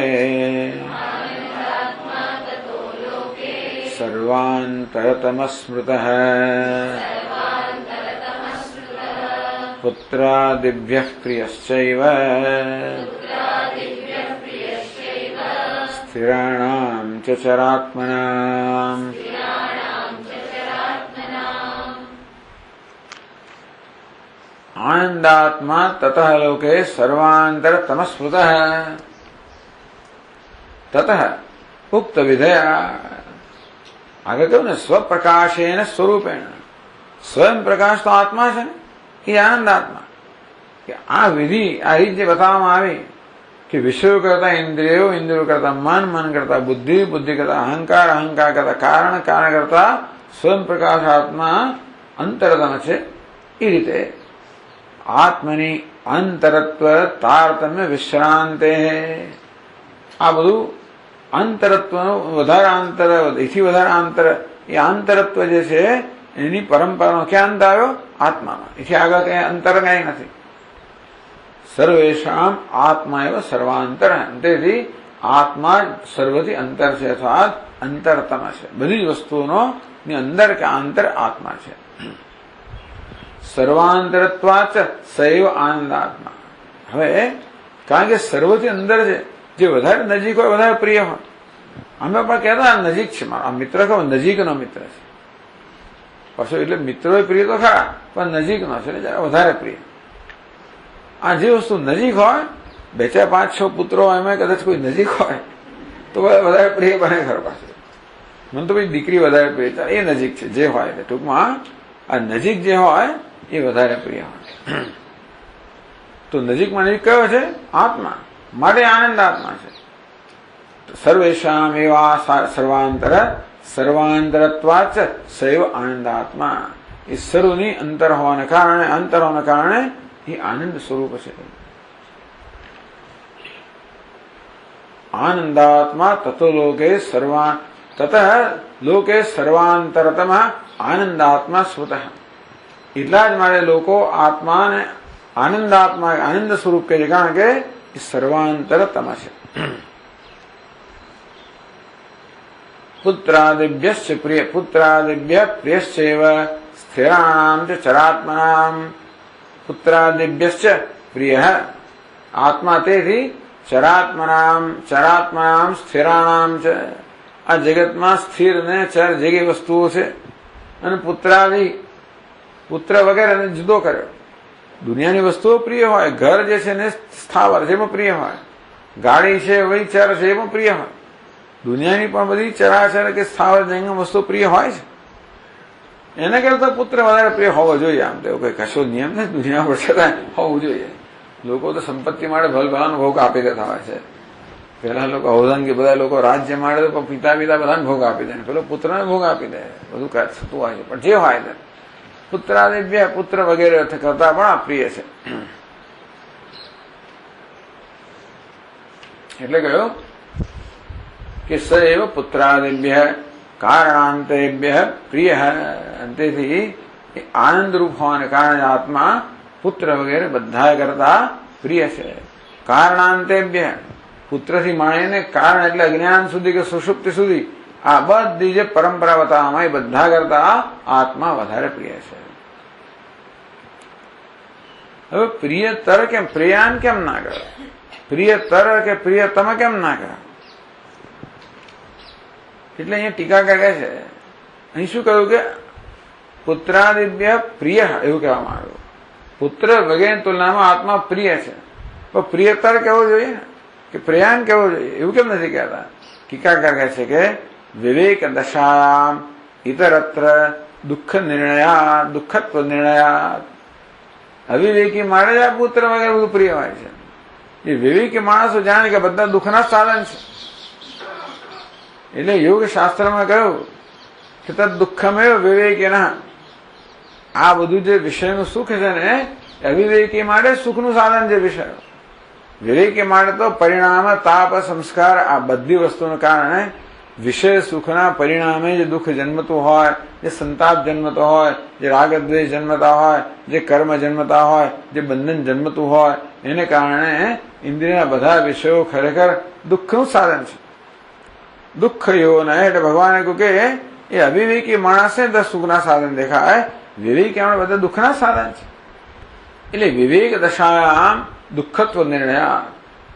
સર્વાંતરતમસ્મૃતઃ પુત્રાદિભ્યઃ પ્રિયશ્ચૈવ સ્થિરાણાં ચ ચરાત્મનાં. આનંદાત્મા તતઃ લોકે સર્વાંતર તમસ્મૃતઃ તતઃ ઉક્ત વિધયા. આગળ કહ્યું ને સ્વપ્રકાશેન સ્વરૂપેણ. સ્વયં પ્રકાશ તો આત્મા છે ને, એ આનંદાત્મા. કે આ વિધિ, આ રીત જે બતાવવામાં આવી કે વિષયો કરતા ઇન્દ્રિયો, ઇન્દ્રિયો કરતા મન, મન કરતા બુદ્ધિ, બુદ્ધિ કરતા અહંકાર, અહંકાર કરતા કારણ, કારણ કરતા સ્વયં પ્રકાશ આત્મા અંતરતમ છે. એ રીતે આત્મની અંતરત્વ તારતમ્ય વિશ્રાંતે. આ બધું અંતરત્વનું વધારે આંતર, એથી વધારે આંતર, એ આંતરત્વ જે છે એની પરંપરાનો ક્યાં અંત આવ્યો? આત્મામાં. એથી આગળ કઈ અંતર કઈ નથી. સર્વેશામ આત્મા એવ સર્વાંતર. તેથી આત્મા સર્વથી અંતર છે, અથવા અંતરતમ છે. બધી જ વસ્તુઓનો ની અંદર કે આંતર આત્મા છે. સર્વાંતરત્વાચ સૈવ આનંદાત્મા. હવે કારણ કે સર્વથી અંદર છે, જે વધારે નજીક હોય વધારે પ્રિય હોય. અમે પણ કહેતા નજીક છે મારો આ મિત્ર, કહો નજીકનો મિત્ર છે. પાછો એટલે મિત્રો પ્રિય તો ખરા, પણ નજીકનો છે એટલે જરા વધારે પ્રિય. આ જે વસ્તુ નજીક હોય 2 4 5 6 પુત્રો એમાં કદાચ કોઈ નજીક હોય તો વધારે પ્રિય બને ઘર પાસે. મને તો ભાઈ દીકરી વધારે પ્રિય, એ નજીક છે જે હોય એટલે ટૂંકમાં આ નજીક જે હોય એ વધારે પ્રિય હોય. તો નજીકમાં નજીક કયો છે? આત્મા. માટે આનંદ આત્મા છે. સર્વેશામ એવા સર્વાંતરત્વાચ સૈવ આનંદ આત્મા. એ સર્વની અંતર હોવાને કારણે એ આનંદ સ્વરૂપ છે. આનંદાત્મા તતો લોકે સર્વાંતરતમ આનંદાત્મા સ્વતઃ. એટલા જ માટે લોકો આત્માને આનંદ સ્વરૂપ કહે છે, કારણ કે એ સર્વાંતરતમ છે. પુત્રાદિભ્ય પ્રિયશ્ચૈવ સ્થિરાણામ ચ ચરાત્મનામ. પુત્રાદિભ્યશ્ચ પ્રિય આત્મા, તેથી ચરાત્મનામ સ્થિરાણામ છે. આ જગતમાં સ્થિર ને ચર જેવી વસ્તુઓ છે. અને પુત્ર વગેરે જુદો કર્યો. દુનિયાની વસ્તુઓ પ્રિય હોય, ઘર જે છે ને સ્થાવર છે એમાં પ્રિય હોય, ગાડી છે વળી ચર છે એમાં પ્રિય હોય. દુનિયાની પણ બધી ચરાચર કે સ્થાવર જંગમ વસ્તુ પ્રિય હોય છે. એને કરતા પુત્ર વધારે પ્રિય હોવો જોઈએ. આમ તો કોઈ કશો નિયમ નથી દુનિયા પર, છતાં હોવું જોઈએ. લોકો તો સંપત્તિ માટે ભલભલાનો ભોગ આપી દેતા હોય છે. પેલા લોકો હૌદંગી બધા લોકો રાજ્ય માટે તો પિતા બધાને ભોગ આપી દે, પેલો પુત્રને ભોગ આપી દે, બધું થતું હોય છે. પણ જે હોય તે પુત્રાદિભ્ય પુત્ર વગેરે કરતા પણ અપ્રિય છે. એટલે કહ્યું કે સ એવ પુત્રાદિભ્ય કારણાંતેભ્ય પ્રિય. તેથી આનંદરૂપ હોવાને કારણે આત્મા પુત્ર વગેરે બધા કરતા પ્રિય છે. કારણાંતેભ્ય, પુત્રથી માંડીને કારણ એટલે અજ્ઞાન સુધી કે સુષુપ્તિ સુધી આ બધી જે પરંપરા બતાવવામાં એ બધા કરતા આત્મા વધારે પ્રિય છે. હવે પ્રિયતર કેમ, પ્રિયાન કેમ ના કરો? પ્રિયતર કે પ્રિયતમ કેમ ના કરો? એટલે અહીંયા ટીકાકાર કહે છે, અહીં શું કહ્યું કે પુત્રાદિભ્ય પ્રિય એવું કહેવામાં આવ્યું. પુત્ર વગેરેની તુલનામાં આત્મા પ્રિય છે. પણ પ્રિયતર કેવો જોઈએ કે પ્રિયાન કેવો જોઈએ એવું કેમ નથી કહેતા? ટીકાકાર કહે છે કે વિવેક દશાયામ ઇતરત્ર દુઃખત્વ નિર્ણયા. અવિવેકી માટે જ આ પુત્ર વગેરે બધું પ્રિય હોય છે. એ વિવેકી માણસો જાણે કે બધા દુઃખના સાધન છે. એટલે યોગ શાસ્ત્રમાં કહ્યું કે તદ દુઃખમેવ વિવેકીના. આ બધું જે વિષયનું સુખ છે ને અવિવેકી માટે સુખનું સાધન છે વિષય. વિવેકી માટે તો પરિણામ તાપ સંસ્કાર આ બધી વસ્તુને કારણે વિષય સુખના પરિણામે જે દુઃખ જન્મતું હોય, જે સંતાપ જન્મતો હોય, જે રાગ દ્વેષ જન્મતા હોય, જે કર્મ જન્મતા હોય, જે બંધન જન્મતું હોય, એને કારણે ઇન્દ્રિયના બધા વિષયો ખરેખર દુઃખનું સાધન છે. દુઃખ એવો નહીં એટલે ભગવાને કહ્યું કે એ અવિવેકી માણસને તો સુખના સાધન દેખાય, વિવેકી આપણે બધા દુઃખના સાધન છે. એટલે વિવેક દશાયામ દુઃખત્વ નિર્ણય.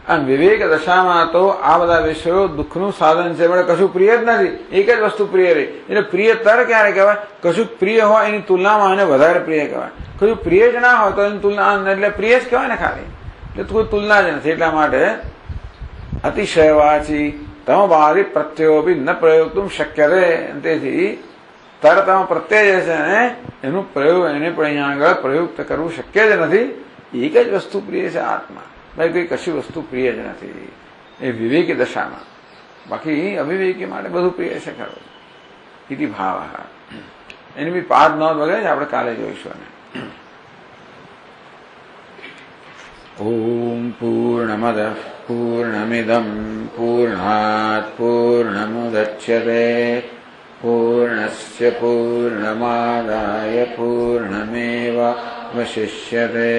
આમ વિવેક દશામાં તો આ બધા વિષયો દુઃખનું સાધન છે, પણ કશું પ્રિય જ નથી. એક જ વસ્તુ પ્રિય રહી. એટલે પ્રિયતર ક્યારે કહેવાય? કશું પ્રિય હોય એની તુલનામાં એને વધારે પ્રિય કહેવાય. કશું પ્રિય જ ના હોય તો એની તુલના એટલે પ્રિય જ કહેવાય ને ખાલી. એટલે કોઈ તુલના જ નથી. એટલા માટે અતિશયવાચી તમવારી પ્રત્યયો બી ન પ્રયોગતું શક્ય રહે. તેથી તરતમ પ્રત્યય જે છે ને એનું પ્રયોગ એને પણ અહીંયા આગળ પ્રયુક્ત કરવું શક્ય જ નથી. એક જ વસ્તુ પ્રિય છે આત્મા, ભાઈ કોઈ કશી વસ્તુ પ્રિય જ નથી એ વિવેકી દશામાં. બાકી અવિવેકી માટે બધું પ્રિય છે ખરું. ઇતિ ભાવ. એની બી પાદ નોંધ વગેરે જ આપણે કાલે જોઈશું. ઓમ પૂર્ણમદ પૂર્ણમિદમ પૂર્ણાત પૂર્ણમુદચ્યતે પૂર્ણસ્ય પૂર્ણમાદાય પૂર્ણમેવાવશિષ્યતે.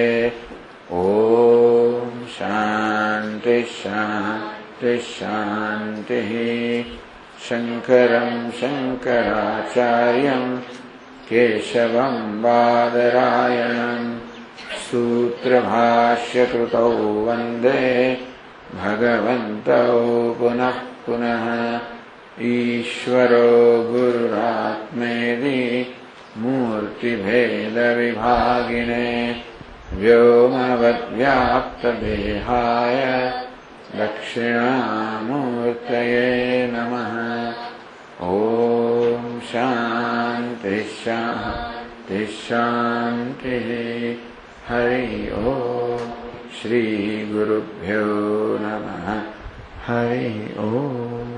ઓમ શાંતિ શાંતિ શાંતિ. શંકરં શંકરાચાર્યં કેશવં બાદરાયણં સૂત્રભાષ્યકૃતૌ વંદે ભગવन्तौ પુનઃ પુનઃ. ઈશ્વરો ગુરુરાત્મેતિ મૂર્તિભેદવિભાગિને व्योमवद्व्याप्तदेहाय दक्षिणामूर्तये नमः। ॐ शान्ति शान्ति शान्तिः। हरि ओम्। श्री गुरुभ्यो नमः। हरि ओम्।